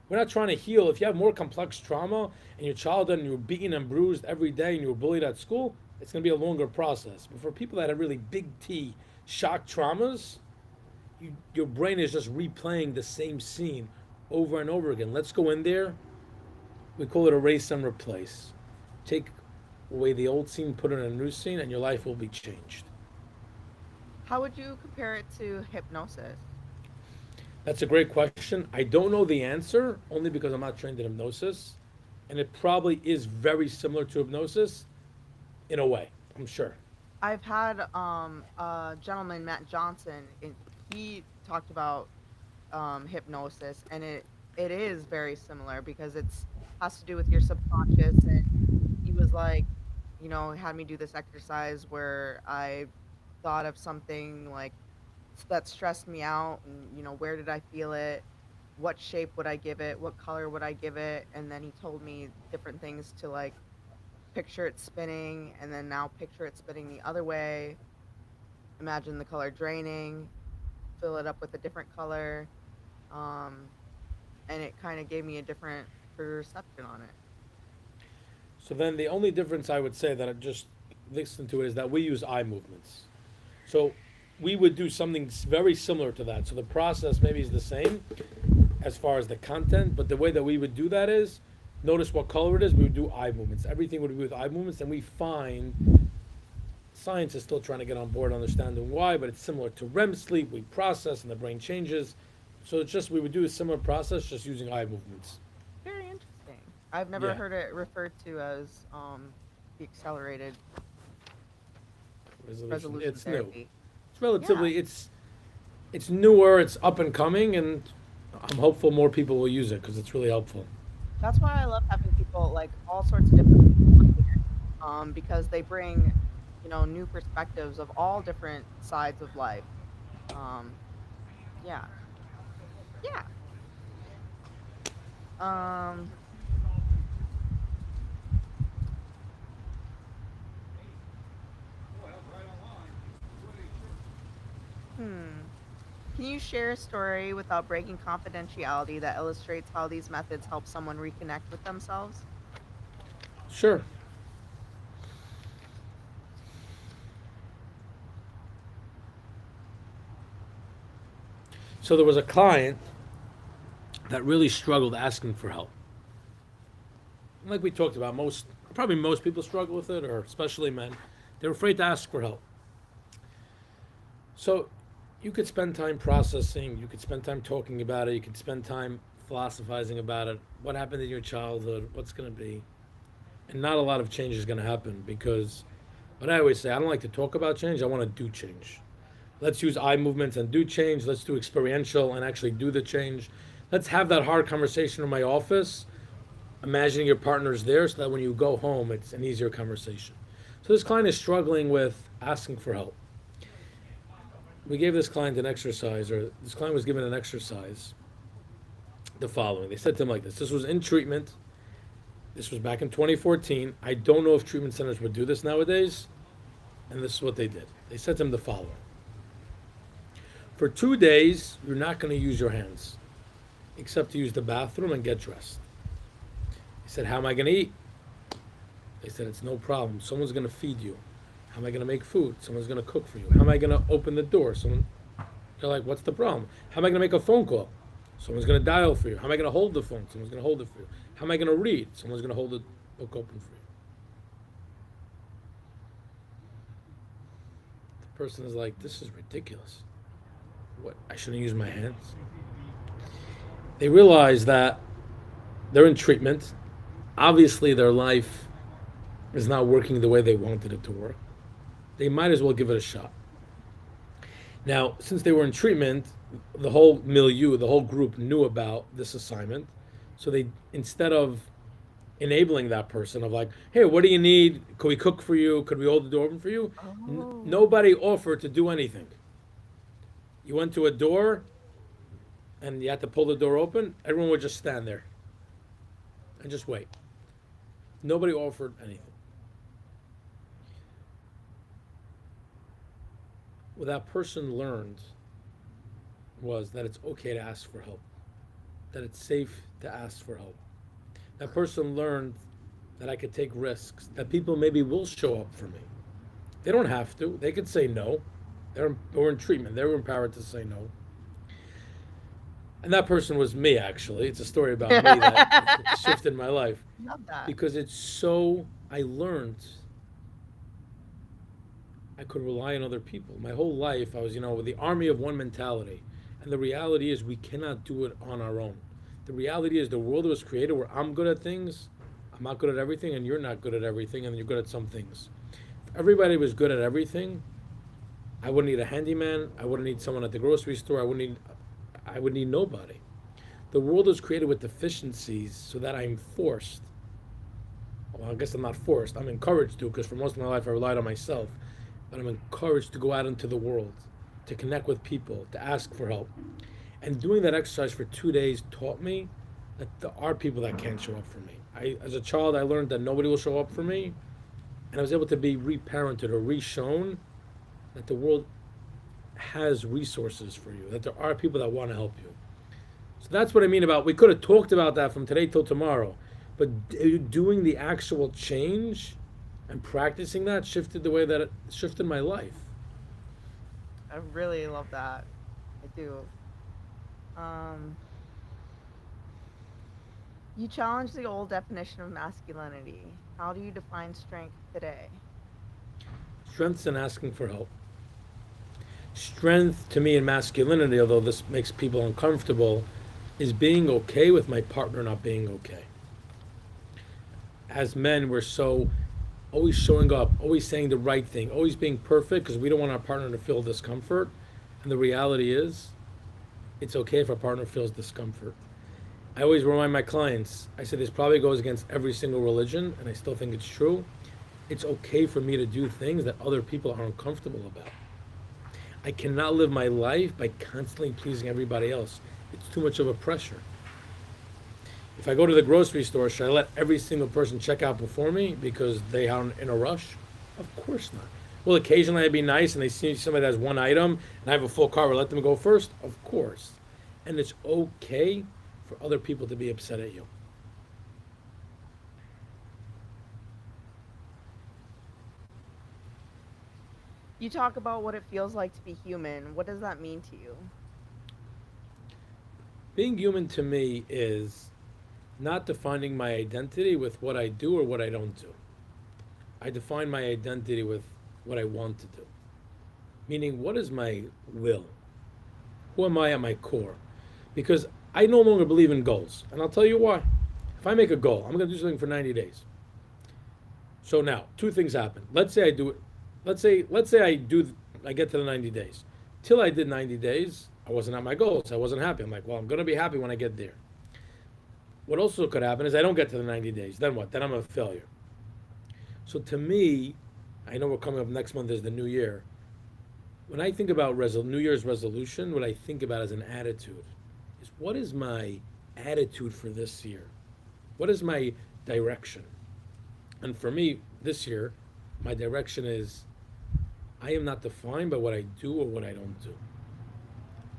We're not trying to heal. If you have more complex trauma in your childhood and you were beaten and bruised every day and you were bullied at school, it's going to be a longer process. But for people that have really big T shock traumas, your brain is just replaying the same scene over and over again. Let's go in there. We call it erase and replace. Take away the old scene, put in a new scene, and your life will be changed. How would you compare it to hypnosis? That's a great question. I don't know the answer, only because I'm not trained in hypnosis. And it probably is very similar to hypnosis in a way, I'm sure. I've had a gentleman, Matt Johnson, and he talked about hypnosis, and it is very similar because it's has to do with your subconscious. And he was like, had me do this exercise where I thought of something like that stressed me out, and where did I feel it, what shape would I give it, what color would I give it, and then he told me different things to like picture it spinning, and then now picture it spinning the other way, imagine the color draining, fill it up with a different color, um, and it kind of gave me a different perception on it. So then the only difference I would say that I just listened to it is that we use eye movements. So we would do something very similar to that. So the process maybe is the same as far as the content, but the way that we would do that is notice what color it is. We would do eye movements. Everything would be with eye movements, and we find science is still trying to get on board understanding why, but it's similar to REM sleep. We process and the brain changes. So it's just we would do a similar process just using eye movements. Very interesting. I've never Yeah. heard it referred to as the accelerated resolution It's new. therapy. It's Yeah, relatively it's newer. It's up and coming, and I'm hopeful more people will use it because it's really helpful. that's why I love having people like all sorts of different people on here, because they bring, new perspectives of all different sides of life. Um, yeah, yeah. Um, hmm. Can you share a story without breaking confidentiality that illustrates how these methods help someone reconnect with themselves? Sure. So there was a client that really struggled asking for help. Like we talked about, probably most people struggle with it, or especially men. They're afraid to ask for help. So you could spend time processing, you could spend time talking about it, you could spend time philosophizing about it. What happened in your childhood? What's going to be? And not a lot of change is going to happen because, what I always say, I don't like to talk about change, I want to do change. Let's use eye movements and do change. Let's do experiential and actually do the change. Let's have that hard conversation in my office, imagining your partner's there so that when you go home, it's an easier conversation. So this client is struggling with asking for help. We gave this client an exercise, or this client was given an exercise, the following. They said to him like this was in treatment. This was back in 2014. I don't know if treatment centers would do this nowadays. And this is what they did. They said to him the following. For 2 days, you're not going to use your hands, except to use the bathroom and get dressed. He said, how am I going to eat? They said, it's no problem. Someone's going to feed you. How am I going to make food? Someone's going to cook for you. How am I going to open the door? You're like, what's the problem? How am I going to make a phone call? Someone's going to dial for you. How am I going to hold the phone? Someone's going to hold it for you. How am I going to read? Someone's going to hold the book open for you. The person is like, this is ridiculous. What? I shouldn't use my hands? They realize that they're in treatment. Obviously, their life is not working the way they wanted it to work. They might as well give it a shot. Now, since they were in treatment, the whole milieu, the whole group knew about this assignment. So they, instead of enabling that person of like, hey, what do you need? Could we cook for you? Could we hold the door open for you? Oh, Nobody offered to do anything. You went to a door and you had to pull the door open. Everyone would just stand there and just wait. Nobody offered anything. What that person learned was that it's okay to ask for help, that it's safe to ask for help. That person learned that I could take risks, that people maybe will show up for me. They don't have to. They could say no. Or in treatment. They were empowered to say no. And that person was me, actually. It's a story about me that shifted my life love that. because it's so, I learned I could rely on other people. My whole life, I was, with the army of one mentality. And the reality is, we cannot do it on our own. The reality is, the world was created where I'm good at things, I'm not good at everything, and you're not good at everything, and you're good at some things. If everybody was good at everything, I wouldn't need a handyman. I wouldn't need someone at the grocery store. I would need nobody. The world was created with deficiencies so that I'm forced. Well, I guess I'm not forced. I'm encouraged to because for most of my life I relied on myself. But I'm encouraged to go out into the world, to connect with people, to ask for help. And doing that exercise for 2 days taught me that there are people that can't show up for me. As a child, I learned that nobody will show up for me, and I was able to be reparented or re-shown that the world has resources for you, that there are people that want to help you. So that's what I mean about we could have talked about that from today till tomorrow, but doing the actual change and practicing that shifted the way that it shifted my life. I really love that. I do. Um, you challenge the old definition of masculinity. How do you define strength today? Strength's in asking for help. Strength to me in masculinity, although this makes people uncomfortable, is being okay with my partner not being okay. As men, we're so always showing up, always saying the right thing, always being perfect because we don't want our partner to feel discomfort. And the reality is, it's okay if our partner feels discomfort. I always remind my clients, I say this probably goes against every single religion, and I still think it's true. It's okay for me to do things that other people are uncomfortable about. I cannot live my life by constantly pleasing everybody else. It's too much of a pressure. If I go to the grocery store, should I let every single person check out before me because they are in a rush? Of course not. Well, occasionally I'd be nice and they see somebody that has one item and I have a full car, will let them go first? Of course. And it's okay for other people to be upset at you. You talk about what it feels like to be human. What does that mean to you? Being human to me is not defining my identity with what I do or what I don't do. I define my identity with what I want to do. Meaning, what is my will? Who am I at my core? Because I no longer believe in goals. And I'll tell you why. If I make a goal, I'm going to do something for 90 days. So now, two things happen. Let's say I do it. Let's say I get to the 90 days. Till I did 90 days, I wasn't at my goals. I wasn't happy. I'm like, well, I'm going to be happy when I get there. What also could happen is I don't get to the 90 days. Then what? Then I'm a failure. So to me, I know we're coming up next month is the new year. When I think about New Year's resolution, what I think about as an attitude is what is my attitude for this year? What is my direction? And for me, this year, my direction is I am not defined by what I do or what I don't do.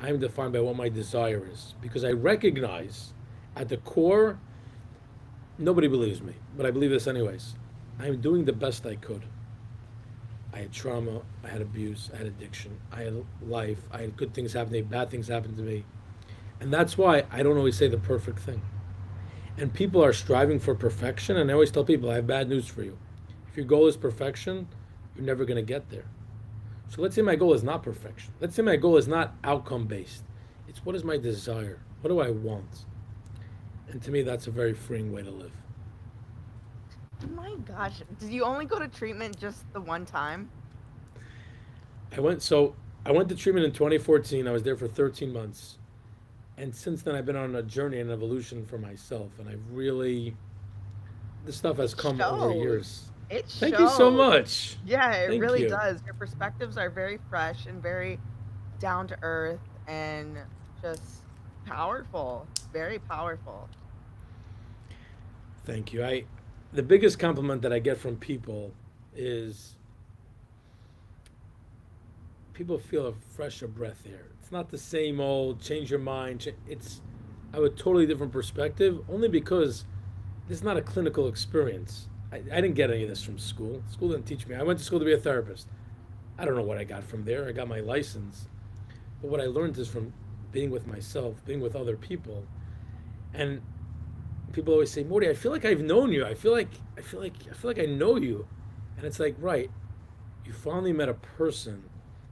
I am defined by what my desire is because I recognize at the core, nobody believes me, but I believe this anyways. I'm doing the best I could. I had trauma, I had abuse, I had addiction, I had life, I had good things happen to me, bad things happen to me. And that's why I don't always say the perfect thing. And people are striving for perfection, and I always tell people, I have bad news for you. If your goal is perfection, you're never going to get there. So let's say my goal is not perfection. Let's say my goal is not outcome based. It's what is my desire? What do I want? And to me, that's a very freeing way to live. Oh my gosh. Did you only go to treatment just the one time? I went to treatment in 2014. I was there for 13 months. And since then, I've been on a journey and evolution for myself, and I've really this stuff It has come over shows. years. It Thank you so shows. much. Yeah, it Thank really you. does. Your perspectives are very fresh and very down to earth and just powerful. Very powerful. Thank you. The biggest compliment that I get from people is people feel a fresher breath here. It's not the same old change your mind. It's I have a totally different perspective only because this is not a clinical experience. I didn't get any of this from school. School didn't teach me. I went to school to be a therapist. I don't know what I got from there. I got my license. But what I learned is from being with myself, being with other people. And people always say, Morty, I feel like I've known you. I feel like I know you. And it's like, right, you finally met a person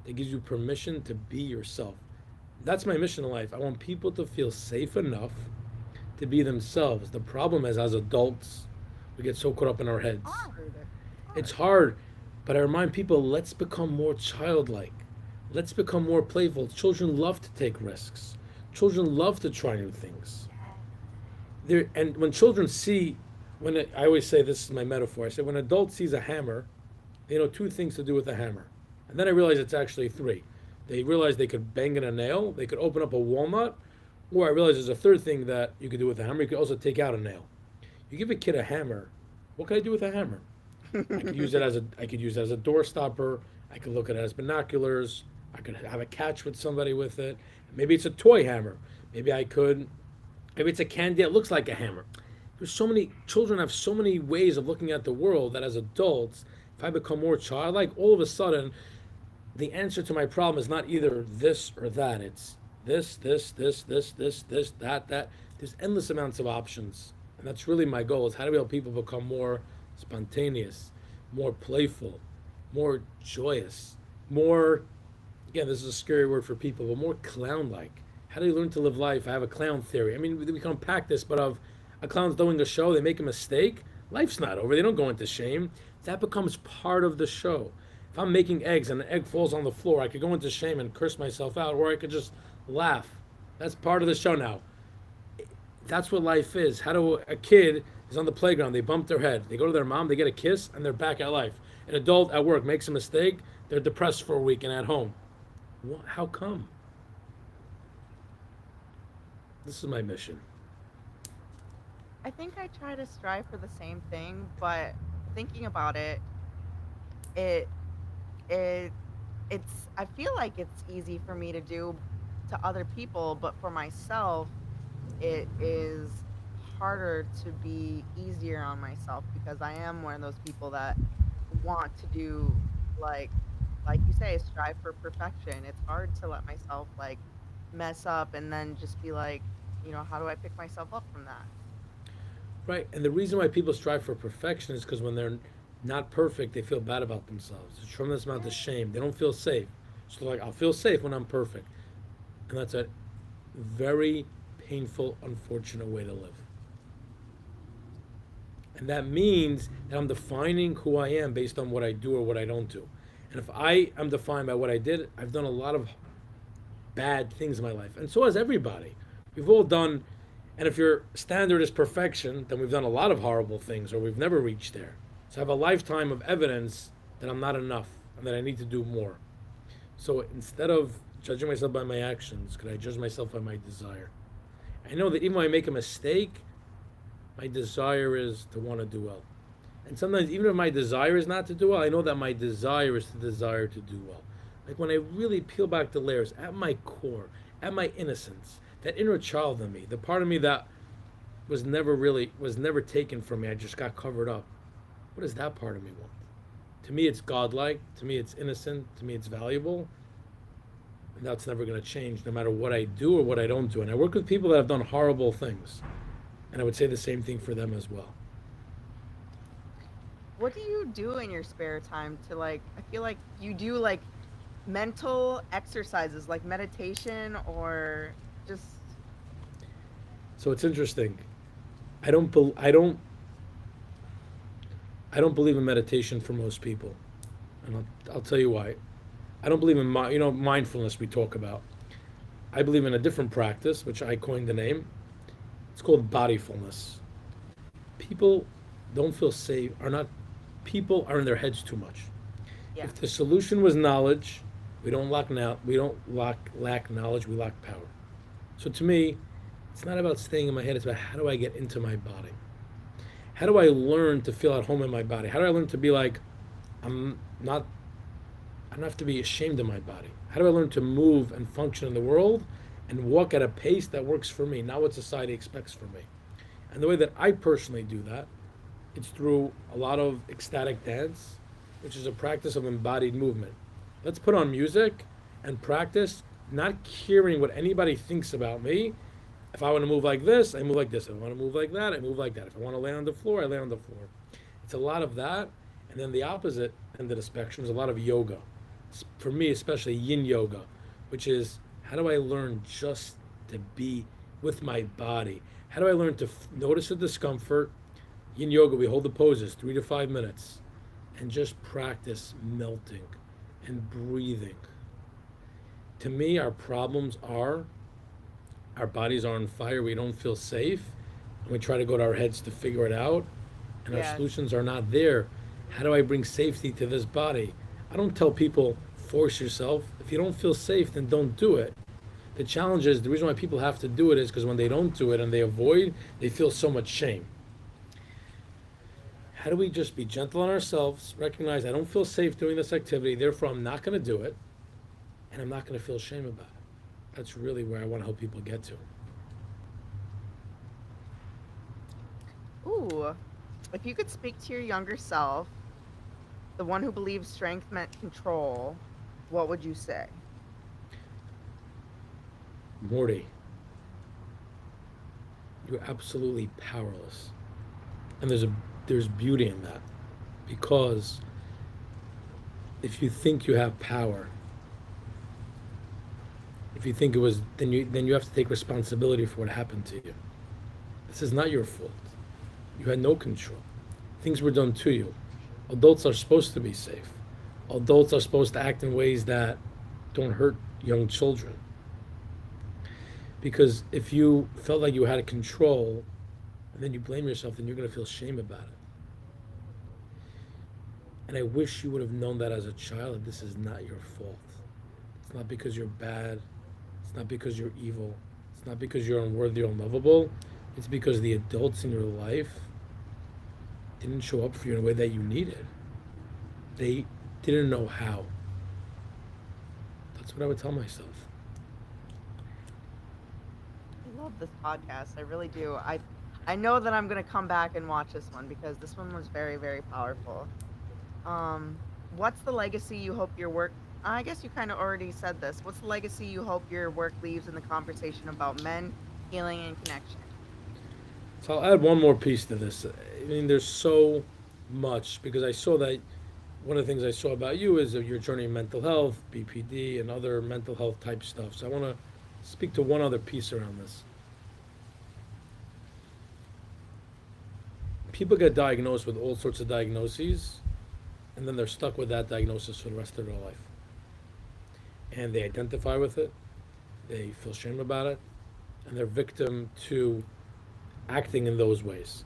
that gives you permission to be yourself. That's my mission in life. I want people to feel safe enough to be themselves. The problem is, as adults, we get so caught up in our heads. Hard. It's It's hard. hard, but I remind people, let's become more childlike. Let's become more playful. Children love to take risks. Children love to try new things. And when children see, I always say this is my metaphor. I say when an adult sees a hammer, they know two things to do with a hammer, and then I realize it's actually three. They realize they could bang in a nail, they could open up a walnut, or I realize there's a third thing that you could do with a hammer. You could also take out a nail. You give a kid a hammer. What can I do with a hammer? I could use it as a door stopper. I could look at it as binoculars. I could have a catch with somebody with it. Maybe it's a toy hammer. Maybe I could. Maybe it's a candy that looks like a hammer. There's so many children have so many ways of looking at the world that as adults, if I become more childlike, all of a sudden, the answer to my problem is not either this or that. It's this, that. There's endless amounts of options, and that's really my goal: is how do we help people become more spontaneous, more playful, more joyous, more. Again, this is a scary word for people, but more clown-like. How do you learn to live life? I have a clown theory. I mean, we can unpack this, but of a clown's doing a show, they make a mistake. Life's not over. They don't go into shame. That becomes part of the show. If I'm making eggs and an egg falls on the floor, I could go into shame and curse myself out, or I could just laugh. That's part of the show now. That's what life is. How do a kid is on the playground, they bump their head, they go to their mom, they get a kiss, and they're back at life. An adult at work makes a mistake, they're depressed for a week and at home. How come? This is my mission. I think I try to strive for the same thing, but thinking about it, it it it's I feel like it's easy for me to do to other people, but for myself, it is harder to be easier on myself because I am one of those people that want to do like like you say, strive for perfection. It's hard to let myself like mess up and then just be like, how do I pick myself up from that? Right. And the reason why people strive for perfection is because when they're not perfect, they feel bad about themselves. There's a tremendous amount of shame. They don't feel safe. So, like, I'll feel safe when I'm perfect. And that's a very painful, unfortunate way to live. And that means that I'm defining who I am based on what I do or what I don't do. And if I am defined by what I did, I've done a lot of bad things in my life. And so has everybody. We've all done, and if your standard is perfection, then we've done a lot of horrible things or we've never reached there. So I have a lifetime of evidence that I'm not enough and that I need to do more. So instead of judging myself by my actions, could I judge myself by my desire? I know that even when I make a mistake, my desire is to want to do well. And sometimes, even if my desire is not to do well, I know that my desire is the desire to do well. Like when I really peel back the layers, at my core, at my innocence, that inner child in me, the part of me that was never taken from me, I just got covered up. What does that part of me want? To me, it's godlike. To me, it's innocent. To me, it's valuable. And that's never going to change no matter what I do or what I don't do. And I work with people that have done horrible things. And I would say the same thing for them as well. What do you do in your spare time to like I feel like you do like mental exercises like meditation or just So it's interesting. I don't, bel I don't believe in meditation for most people, and I'll tell you why. I don't believe in mindfulness we talk about. I believe in a different practice, which I coined the name. It's called bodyfulness. People don't feel safe, are not, people are in their heads too much. Yeah. If the solution was knowledge, we don't lack now. We don't lack knowledge. We lack power. So to me, it's not about staying in my head. It's about how do I get into my body. How do I learn to feel at home in my body? How do I learn to be like I'm not? I don't have to be ashamed of my body. How do I learn to move and function in the world and walk at a pace that works for me, not what society expects from me? And the way that I personally do that, it's through a lot of ecstatic dance, which is a practice of embodied movement. Let's put on music and practice not caring what anybody thinks about me. If I want to move like this, I move like this. If I want to move like that, I move like that. If I want to lay on the floor, I lay on the floor. It's a lot of that. And then the opposite end of the spectrum is a lot of yoga. For me, especially yin yoga, which is how do I learn just to be with my body? How do I learn to notice the discomfort? Yin yoga, we hold the poses 3 to 5 minutes and just practice melting and breathing. To me, our problems are our bodies are on fire, we don't feel safe, and we try to go to our heads to figure it out, and our Yes. solutions are not there. How do I bring safety to this body? I don't tell people, force yourself. If you don't feel safe, then don't do it. The challenge is the reason why people have to do it is because when they don't do it and they avoid, they feel so much shame. How do we just be gentle on ourselves, recognize I don't feel safe doing this activity, therefore I'm not going to do it, and I'm not going to feel shame about it? That's really where I want to help people get to. Ooh. If you could speak to your younger self, the one who believes strength meant control, what would you say? Morty, you're absolutely powerless. And there's beauty in that. Because if you think you have power, if you think it was, then you have to take responsibility for what happened to you. This is not your fault. You had no control. Things were done to you. Adults are supposed to be safe. Adults are supposed to act in ways that don't hurt young children. Because if you felt like you had control and then you blame yourself, then you're going to feel shame about it. And I wish you would have known that as a child, that this is not your fault. It's not because you're bad. It's not because you're evil. It's not because you're unworthy or unlovable. It's because the adults in your life didn't show up for you in a way that you needed. They didn't know how. That's what I would tell myself. I love this podcast. I really do. I know that I'm gonna come back and watch this one because this one was very, very powerful. What's the legacy you hope your work? I guess you kind of already said this. What's the legacy you hope your work leaves in the conversation about men, healing, and connection? So I'll add one more piece to this. I mean, there's so much because I saw that one of the things I saw about you is your journey in mental health, BPD, and other mental health type stuff. So I want to speak to one other piece around this. People get diagnosed with all sorts of diagnoses, and then they're stuck with that diagnosis for the rest of their life. And they identify with it, they feel shame about it, and they're victim to acting in those ways.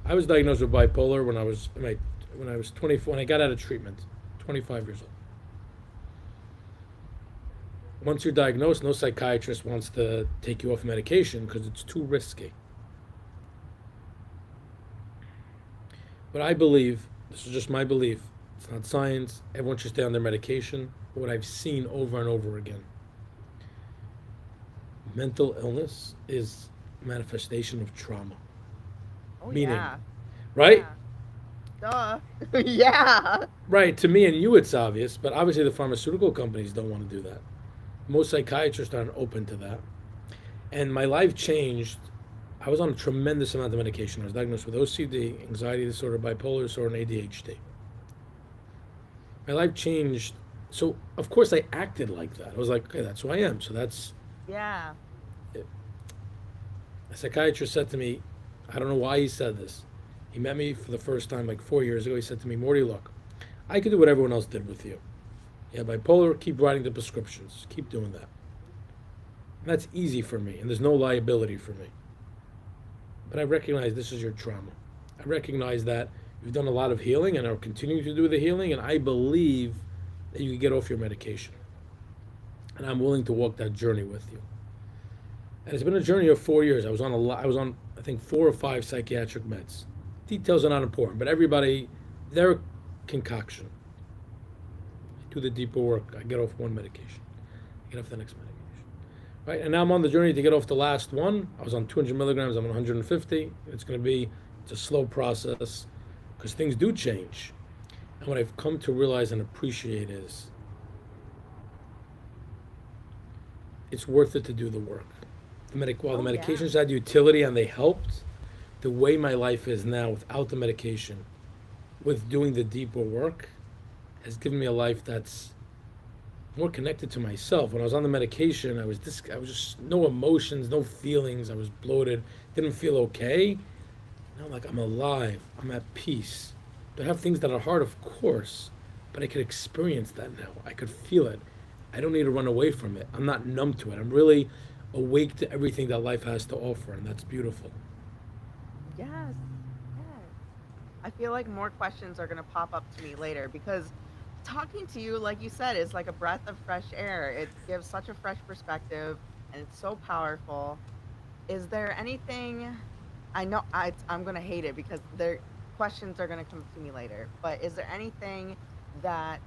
I was diagnosed with bipolar when I was 24, when I got out of treatment, 25 years old. Once you're diagnosed, no psychiatrist wants to take you off medication because it's too risky. But I believe, this is just my belief, it's not science, everyone should stay on their medication. But what I've seen over and over again, mental illness is a manifestation of trauma. Oh Meaning, yeah, right? yeah, duh, yeah. Right, to me and you it's obvious, but obviously the pharmaceutical companies don't want to do that. Most psychiatrists aren't open to that. And my life changed. I was on a tremendous amount of medication. I was diagnosed with OCD, anxiety disorder, bipolar disorder, and ADHD. My life changed. So, of course, I acted like that. I was like, okay, that's who I am. So that's Yeah. it. A psychiatrist said to me, I don't know why he said this. He met me for the first time like 4 years ago. He said to me, Morty, look, I could do what everyone else did with you. You have bipolar, keep writing the prescriptions. Keep doing that. And that's easy for me, and there's no liability for me. But I recognize this is your trauma. I recognize that you've done a lot of healing and are continuing to do the healing, and I believe that you can get off your medication. And I'm willing to walk that journey with you. And it's been a journey of 4 years. I was on I think 4 or 5 psychiatric meds. Details are not important, but everybody, their concoction. I do the deeper work. I get off one medication. I get off the next medication. Right, and now I'm on the journey to get off the last one. I was on 200 milligrams. I'm on 150. It's a slow process because things do change. And what I've come to realize and appreciate is it's worth it to do the work. While the Oh, yeah. medications had utility and they helped, the way my life is now without the medication, with doing the deeper work, has given me a life that's more connected to myself. When I was on the medication, I was just no emotions, no feelings. I was bloated, didn't feel okay. Now I'm like I'm alive. I'm at peace. Do I have things that are hard? Of course, but I could experience that now. I could feel it. I don't need to run away from it. I'm not numb to it. I'm really awake to everything that life has to offer, and that's beautiful. Yes. Yes. I feel like more questions are going to pop up to me later because talking to you, like you said, is like a breath of fresh air. It gives such a fresh perspective and it's so powerful. Is there anything I know I'm going to hate it because their questions are going to come to me later, but is there anything that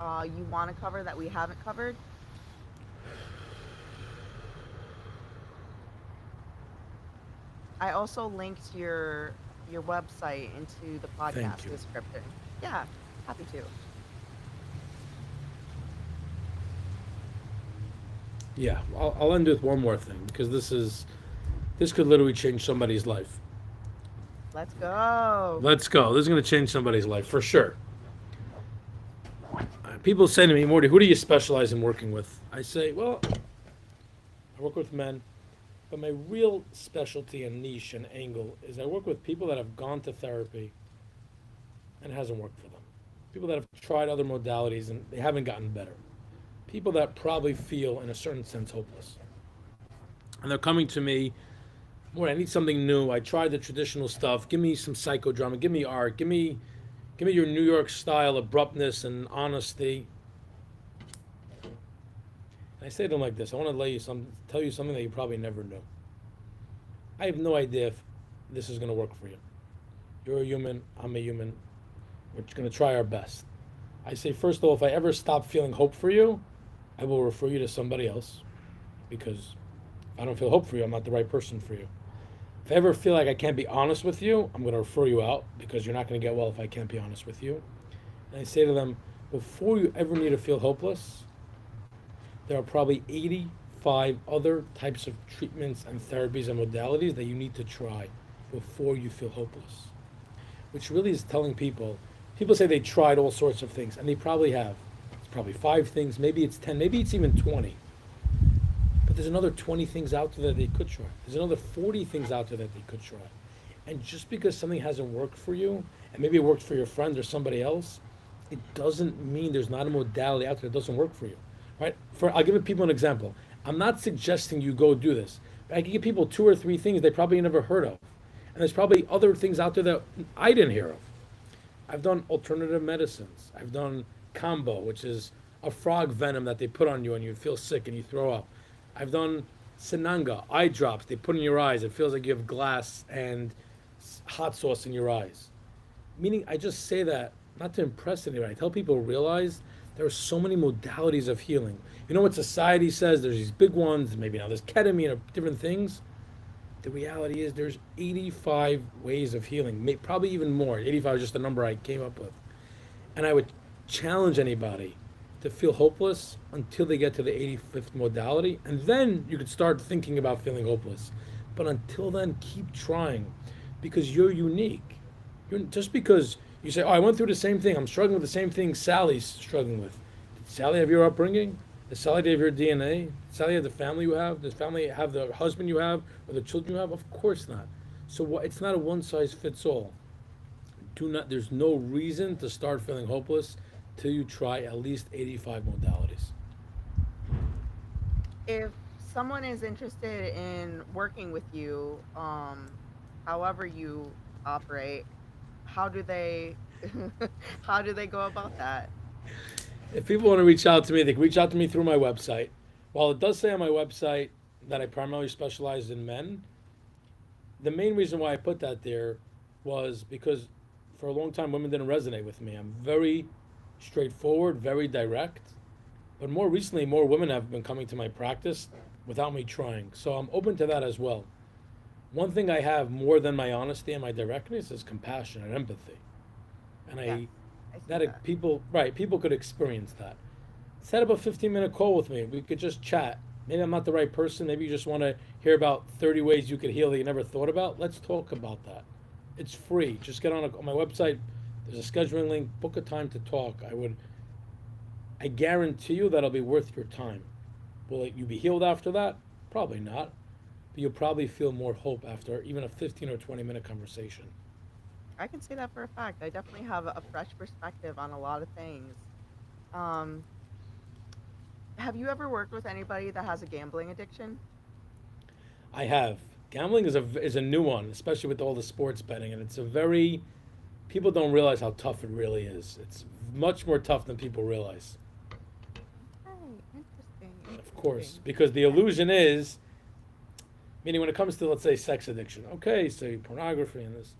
you want to cover that we haven't covered? I also linked your website into the Thank podcast you. description. Yeah, happy to. Yeah, I'll end with one more thing because this could literally change somebody's life. Let's go. Let's go. This is going to change somebody's life for sure. People say to me, Morty, who do you specialize in working with? I say, well, I work with men, but my real specialty and niche and angle is I work with people that have gone to therapy and it hasn't worked for them. People that have tried other modalities and they haven't gotten better. People that probably feel, in a certain sense, hopeless. And they're coming to me, Morty, I need something new. I tried the traditional stuff. Give me some psychodrama. Give me art. Give me your New York style abruptness and honesty. And I say to them like this: I want to tell you something that you probably never knew. I have no idea if this is going to work for you. You're a human. I'm a human. We're going to try our best. I say, first of all, if I ever stop feeling hope for you, I will refer you to somebody else because if I don't feel hope for you, I'm not the right person for you. If I ever feel like I can't be honest with you, I'm going to refer you out because you're not going to get well if I can't be honest with you. And I say to them, before you ever need to feel hopeless, there are probably 85 other types of treatments and therapies and modalities that you need to try before you feel hopeless. Which really is telling people say they tried all sorts of things, and they probably have. It's probably 5 things, maybe it's 10, maybe it's even 20. But there's another 20 things out there that they could try. There's another 40 things out there that they could try. And just because something hasn't worked for you, and maybe it worked for your friend or somebody else, it doesn't mean there's not a modality out there that doesn't work for you. Right? I'll give people an example. I'm not suggesting you go do this, but I can give people 2 or 3 things they probably never heard of. And there's probably other things out there that I didn't hear of. I've done alternative medicines. I've done combo, which is a frog venom that they put on you and you feel sick and you throw up. I've done Sinanga, eye drops they put in your eyes. It feels like you have glass and hot sauce in your eyes. Meaning, I just say that not to impress anybody. I tell people realize there are so many modalities of healing. You know what society says? There's these big ones, maybe now there's ketamine or different things. The reality is there's 85 ways of healing, probably even more. 85 is just the number I came up with. And I would challenge anybody to feel hopeless until they get to the 85th modality, and then you could start thinking about feeling hopeless. But until then, keep trying because you're unique. Just because you say, oh, I went through the same thing, I'm struggling with the same thing Sally's struggling with. Did Sally have your upbringing? Does Sally have your DNA? Did Sally have the family you have? Does family have the husband you have or the children you have? Of course not. So it's not a one size fits all. There's no reason to start feeling hopeless till you try at least 85 modalities. If someone is interested in working with you, however you operate, how do they how do they go about that? If people want to reach out to me, they can reach out to me through my website. While it does say on my website that I primarily specialize in men, the main reason why I put that there was because for a long time women didn't resonate with me. I'm very straightforward, very direct. But more recently, more women have been coming to my practice without me trying. So I'm open to that as well. One thing I have more than my honesty and my directness is compassion and empathy. And Yes, I I see that that. people right, people could experience that. Set up a 15-minute call with me. We could just chat. Maybe I'm not the right person. Maybe you just want to hear about 30 ways you could heal that you never thought about. Let's talk about that. It's free. Just get on my website. There's a scheduling link. Book a time to talk. I guarantee you that'll be worth your time. Will you be healed after that? Probably not. But you'll probably feel more hope after even a 15 or 20-minute conversation. I can say that for a fact. I definitely have a fresh perspective on a lot of things. Um, have you ever worked with anybody that has a gambling addiction? I have. Gambling is a new one, especially with all the sports betting, and it's a very people don't realize how tough it really is. It's much more tough than people realize. Okay, interesting, Of course, interesting. because the Yeah, illusion is, meaning when it comes to let's say sex addiction, okay, so pornography and this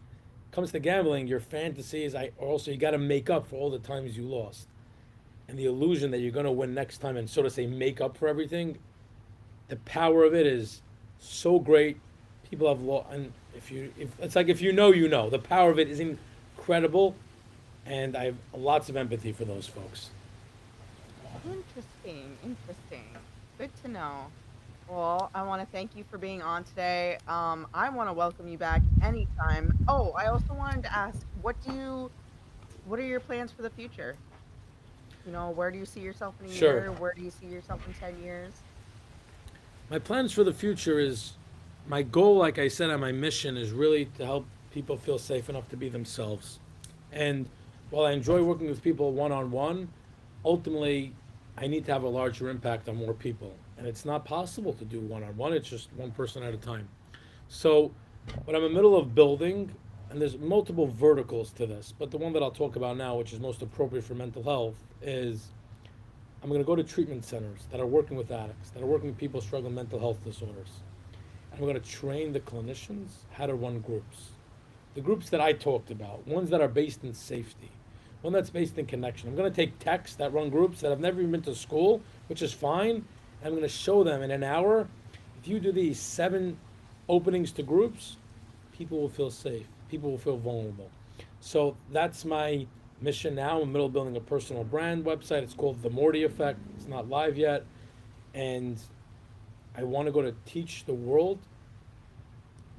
comes to gambling, your fantasy is I also you got to make up for all the times you lost, and the illusion that you're going to win next time and sort of say make up for everything. The power of it is so great. People have lost, and if it's like if you know, you know, the power of it is incredible, and I have lots of empathy for those folks. interesting, interesting. Good to know. Well, I want to thank you for being on today. I want to welcome you back anytime. Oh, I also wanted to ask, what are your plans for the future? Where do you see yourself in a Sure. year? Where do you see yourself in 10 years? My plans for the future is my goal, like I said, on my mission is really to help people feel safe enough to be themselves. And while I enjoy working with people one on one, ultimately I need to have a larger impact on more people. And it's not possible to do one on one, it's just one person at a time. So, what I'm in the middle of building, and there's multiple verticals to this, but the one that I'll talk about now, which is most appropriate for mental health, is I'm going to go to treatment centers that are working with addicts, that are working with people struggling with mental health disorders. And I'm going to train the clinicians how to run groups. The groups that I talked about, ones that are based in safety, one that's based in connection. I'm going to take techs that run groups that have never even been to school, which is fine, and I'm going to show them in an hour if you do these 7 openings to groups, people will feel safe, people will feel vulnerable. So that's my mission now. I'm in the middle of building a personal brand website. It's called the Mordy Effect. It's not live yet. And I want to go to teach the world.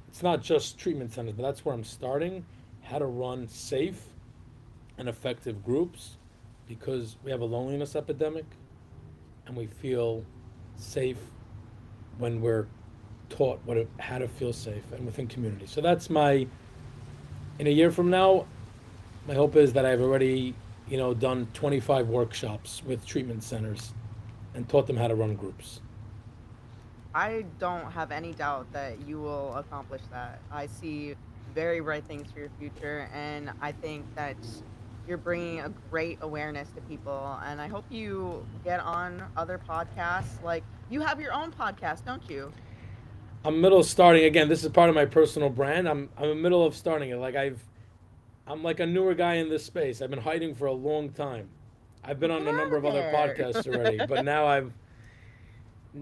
It's not just treatment centers, but that's where I'm starting. How to run safe and effective groups because we have a loneliness epidemic and we feel safe when we're taught how to feel safe and within community. So that's in a year from now, my hope is that I've already, done 25 workshops with treatment centers and taught them how to run groups. I don't have any doubt that you will accomplish that. I see very bright things for your future, and I think that you're bringing a great awareness to people. And I hope you get on other podcasts. Like, you have your own podcast, don't you? I'm middle of starting again. This is part of my personal brand. I'm in the middle of starting it. I'm like a newer guy in this space. I've been hiding for a long time. I've been Get on a out number of of other there. podcasts already, but now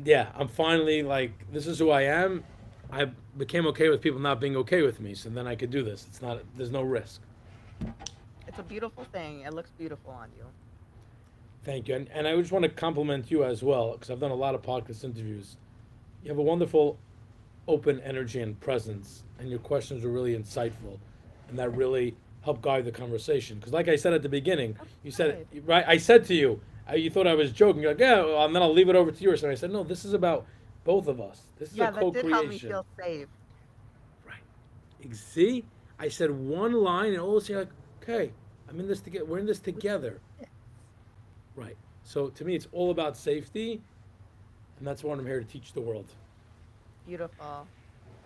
yeah, I'm finally like, this is who I am. I became okay with people not being okay with me, so then I could do this. There's no risk. It's a beautiful thing. It looks beautiful on you. Thank you. And I just want to compliment you as well, because I've done a lot of podcast interviews. You have a wonderful open energy and presence, and your questions were really insightful, and that really helped guide the conversation. Because, like I said at the beginning, That's you said good. right. I said to you, you thought I was joking. You're like, yeah, well, and then I'll leave it over to yours. And I said, no, this is about both of us. This is a Yeah, that did help me co-creation. feel safe. Right. See, I said one line, and all of a sudden, you're like, okay, I'm in this together. We're in this With together. it. Right. So to me, it's all about safety And that's what I'm here to teach the world. Beautiful.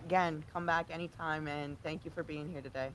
Again, come back anytime and thank you for being here today.